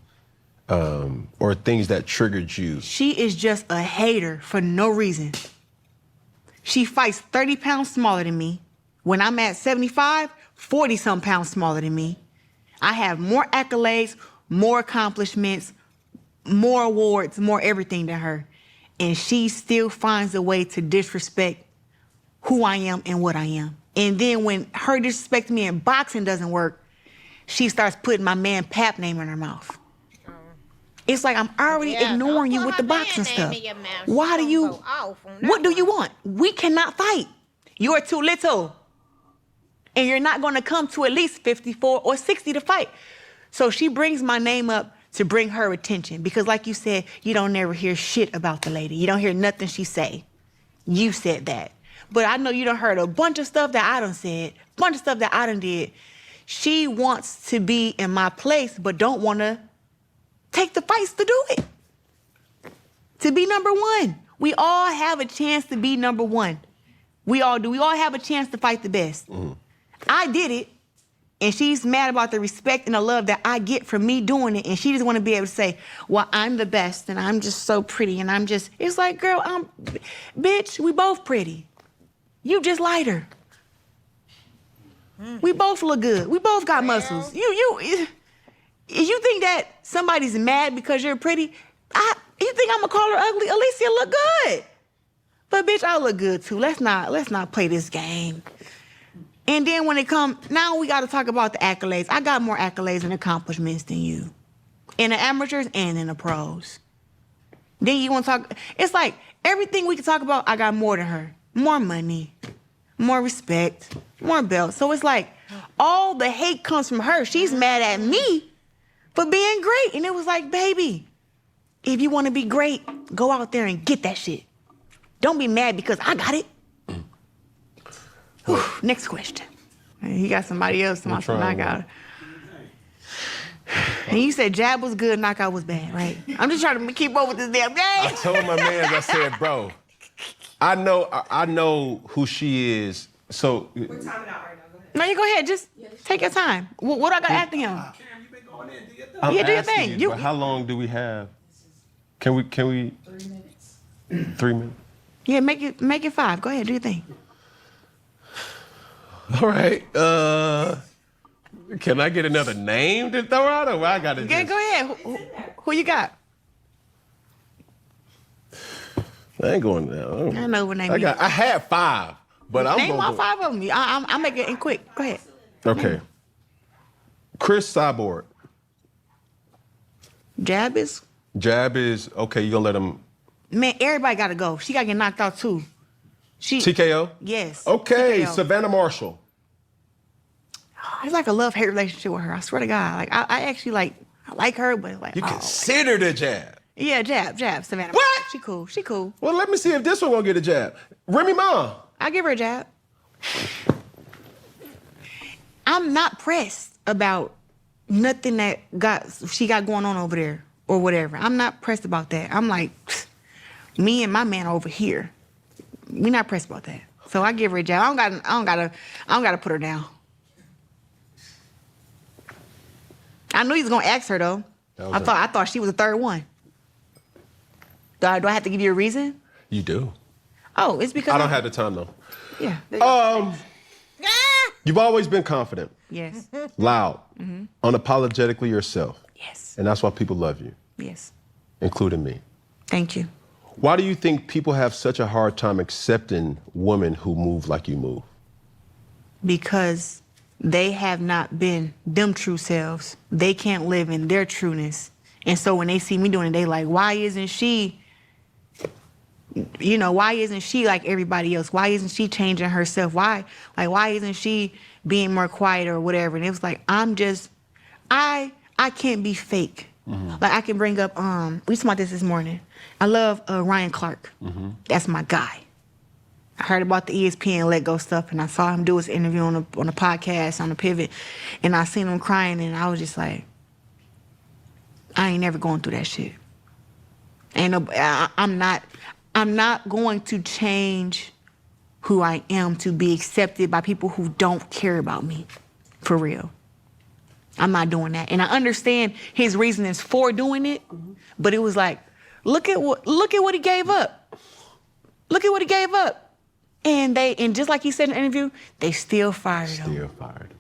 or things that triggered you? She is just a hater for no reason. She fights 30 pounds smaller than me. When I'm at 75, 40-some pounds smaller than me. I have more accolades, more accomplishments, more awards, more everything than her. And she still finds a way to disrespect who I am and what I am. And then when her disrespecting me in boxing doesn't work, she starts putting my man Pap name in her mouth. It's like I'm already ignoring you with the boxing stuff. Why do you, what do you want? We cannot fight. You're too little. And you're not going to come to at least 54 or 60 to fight. So she brings my name up to bring her attention. Because like you said, you don't never hear shit about the lady. You don't hear nothing she say. You said that. But I know you done heard a bunch of stuff that I done said, a bunch of stuff that I done did. She wants to be in my place, but don't want to take the fights to do it. To be number one. We all have a chance to be number one. We all do. We all have a chance to fight the best. I did it, and she's mad about the respect and the love that I get from me doing it, and she just want to be able to say, well, I'm the best, and I'm just so pretty, and I'm just, it's like, girl, bitch, we both pretty. You just lighter. We both look good. We both got muscles. You think that somebody's mad because you're pretty? You think I'm gonna call her ugly? Alicia look good. But bitch, I look good too. Let's not play this game. And then when it comes, now we got to talk about the accolades. I got more accolades and accomplishments than you. In the amateurs and in the pros. Then you want to talk, it's like everything we can talk about, I got more than her. More money, more respect, more belts. So it's like all the hate comes from her. She's mad at me for being great. And it was like, baby, if you want to be great, go out there and get that shit. Don't be mad because I got it. Next question. He got somebody else to knock out. And you said jab was good, knockout was bad, right? I'm just trying to keep up with this damn game. I told my man, I said, bro, I know who she is. So We're timing out right now. Go ahead. No, you go ahead. Just take your time. What I got after him? Cam, you been going in. Do your thing. I'm Yeah, do your asking thing. you, but how long do we have? Can we? 3 minutes. 3 minutes. Yeah, make it 5. Go ahead, do your thing. All right. Can I get another name to throw out, or I got to? Yeah, go ahead. Who you got? I ain't going down. I know what name. I had 5, but I'm name going all 5 of them. I'll make it in quick. Go ahead. Okay. Chris Cyborg. Jab is. Jab is okay. You gonna let him? Man, everybody got to go. She got to get knocked out too. TKO. Yes. Okay, TKO. Savannah Marshall. It's like a love-hate relationship with her. I swear to God. Like I actually I like her, but like You consider the jab. Yeah, jab, Savannah. What? She cool. Well, let me see if this one gonna get a jab. Remy Ma. I give her a jab. I'm not pressed about nothing that she got going on over there or whatever. I'm not pressed about that. I'm like, me and my man over here. We not pressed about that. So I give her a jab. I don't gotta put her down. I knew he was gonna ask her though. I thought she was the third one. Do I have to give you a reason? You do. Oh, it's because I don't have the time though. Yeah. You've always been confident, Yes. loud, unapologetically yourself. Yes. And that's why people love you, Yes. including me. Thank you. Why do you think people have such a hard time accepting women who move like you move? Because they have not been them true selves. They can't live in their trueness. And so when they see me doing it, they like, why isn't she like everybody else? Why isn't she changing herself? Why isn't she being more quiet or whatever? And it was like, I can't be fake. Like I can bring up, we talked about this morning. I love Ryan Clark. That's my guy. I heard about the ESPN Let Go stuff, and I saw him do his interview on a podcast on the Pivot, and I seen him crying, and I was just like, I ain't never going through that shit. I'm not going to change who I am to be accepted by people who don't care about me, for real. I'm not doing that, and I understand his reasonings for doing it, but it was like, look at what he gave up. Look at what he gave up. And just like he said in the interview, they still fired him. Still fired.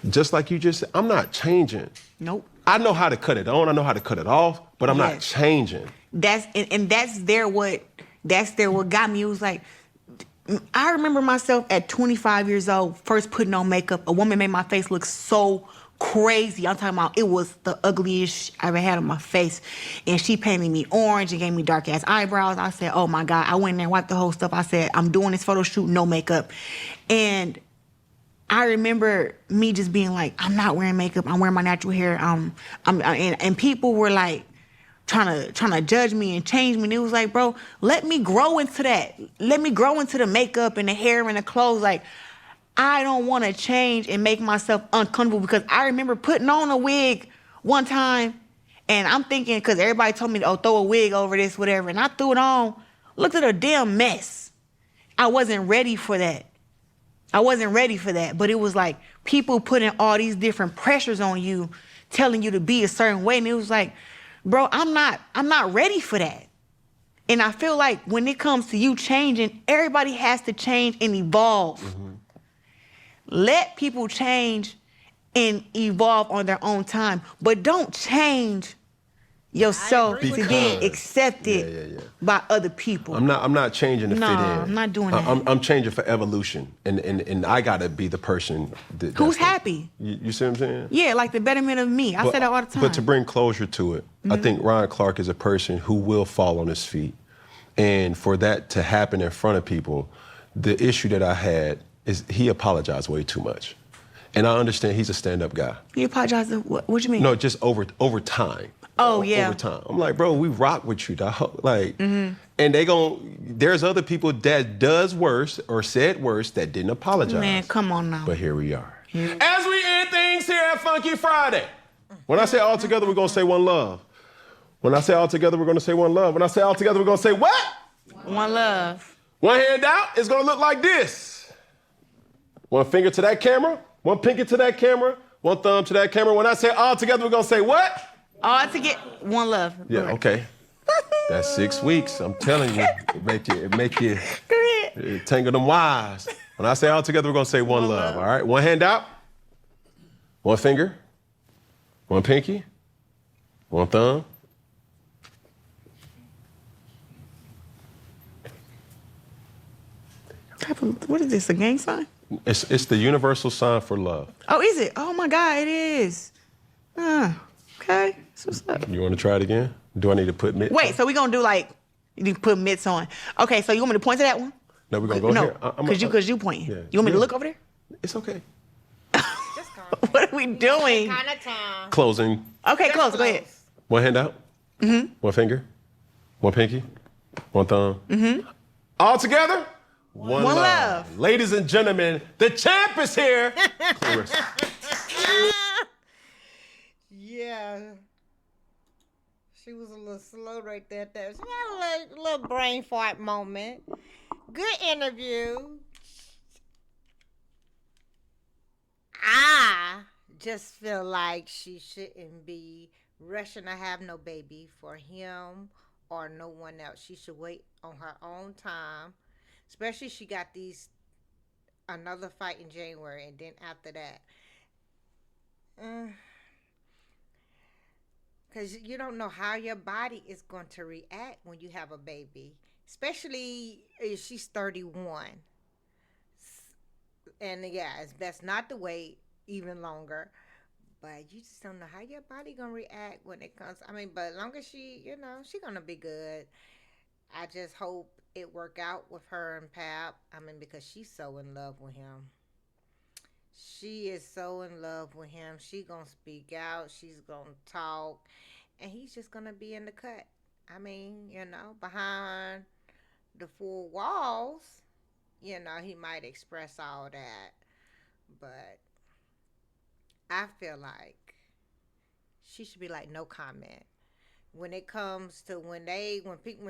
Just like you just said, I'm not changing. Nope. I know how to cut it on, I know how to cut it off, but I'm not changing. That's what got me. It was like, I remember myself at 25 years old, first putting on makeup. A woman made my face look so crazy. I'm talking about it was the ugliest I ever had on my face. And she painted me orange and gave me dark ass eyebrows. I said, oh my God. I went in there and wiped the whole stuff. I said, I'm doing this photo shoot, no makeup. And I remember me just being like, I'm not wearing makeup. I'm wearing my natural hair. And people were like trying to judge me and change me. And it was like, bro, let me grow into that. Let me grow into the makeup and the hair and the clothes. Like, I don't want to change and make myself uncomfortable, because I remember putting on a wig one time and I'm thinking, because everybody told me, oh, throw a wig over this, whatever. And I threw it on, looked at a damn mess. I wasn't ready for that. But it was like people putting all these different pressures on you, telling you to be a certain way. And it was like, bro, I'm not ready for that. And I feel like when it comes to you changing, everybody has to change and evolve. Let people change and evolve on their own time, but don't change yourself to be accepted by other people. I'm not changing to fit in. I'm not doing that. I'm changing for evolution, and I gotta be the person who's happy. You see what I'm saying? Yeah, like the betterment of me. I say that all the time. But to bring closure to it, I think Ryan Clark is a person who will fall on his feet, and for that to happen in front of people, the issue that I had is he apologized way too much. And I understand he's a stand-up guy. He apologized? What you mean? No, just over time. Oh, yeah. Over time. I'm like, bro, we rock with you, dog. Like, and there's other people that does worse or said worse that didn't apologize. Man, come on now. But here we are. As we end things here at Funky Friday. When I say all together, we're gonna say one love. When I say all together, we're gonna say one love. When I say all together, we're gonna say what? One love. One hand out, it's gonna look like this. One finger to that camera, one pinky to that camera, one thumb to that camera. When I say all together, we're gonna say what? All together, one love. Yeah, okay. That's 6 weeks. I'm telling you, it make you tangle them wires. When I say all together, we're gonna say one love. All right, one hand out, one finger, one pinky, one thumb. What is this, a gang sign? It's the universal sign for love. Oh, is it? Oh my God, it is. Okay. So what's up? You want to try it again? Do I need to put mitts? Wait, so we gonna do like you put mitts on? Okay, so you want me to point to that one? No, we're gonna go here. Because you pointing. Yeah. You want me to look over there? It's okay. What are we doing? Kind of time. Closing. Okay, close. Go ahead. One hand out. One finger. One pinky. One thumb. All together. One love. Ladies and gentlemen, the champ is here. Claressa. Yeah. She was a little slow right there. She had a little brain fart moment. Good interview. I just feel like she shouldn't be rushing to have no baby for him or no one else. She should wait on her own time. Especially she got these another fight in January, and then after that, because you don't know how your body is going to react when you have a baby, especially if she's 31. And yeah, it's best not to wait even longer. But you just don't know how your body gonna react when it comes. I mean, but as long as she, she gonna be good. I just hope it work out with her and Pap. I mean, because she's so in love with him. She is so in love with him. She gonna speak out. She's gonna talk, and he's just gonna be in the cut. I mean, behind the four walls, he might express all that, but I feel like she should be like no comment when it comes to when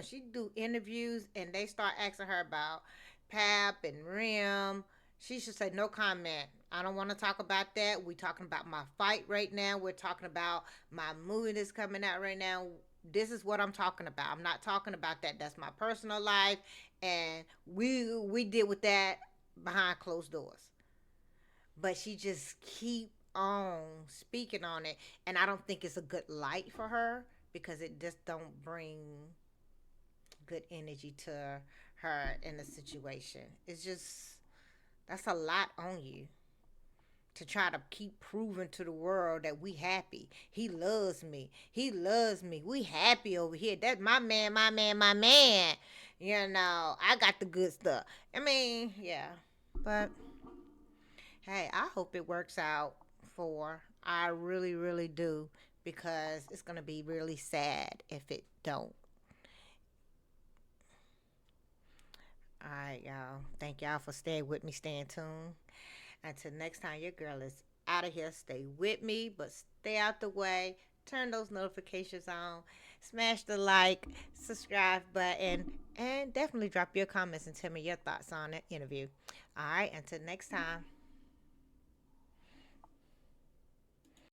she do interviews and they start asking her about Pap and Rim. She should say no comment. I don't want to talk about that. We're talking about my fight right now. We're talking about my movie that's coming out right now. This is what I'm talking about. I'm not talking about that. That's my personal life, and we deal with that behind closed doors. But she just keep on speaking on it, and I don't think it's a good light for her because it just don't bring good energy to her in the situation. It's just that's a lot on you to try to keep proving to the world that we happy. He loves me. He loves me. We happy over here. That's my man, my man, my man. I got the good stuff. I mean, yeah. But hey, I hope it works out for. I really, really do because it's gonna be really sad if it don't. All right, y'all. Thank y'all for staying with me, staying tuned. Until next time, your girl is out of here. Stay with me, but stay out the way. Turn those notifications on. Smash the like, subscribe button, and definitely drop your comments and tell me your thoughts on the interview. All right, until next time.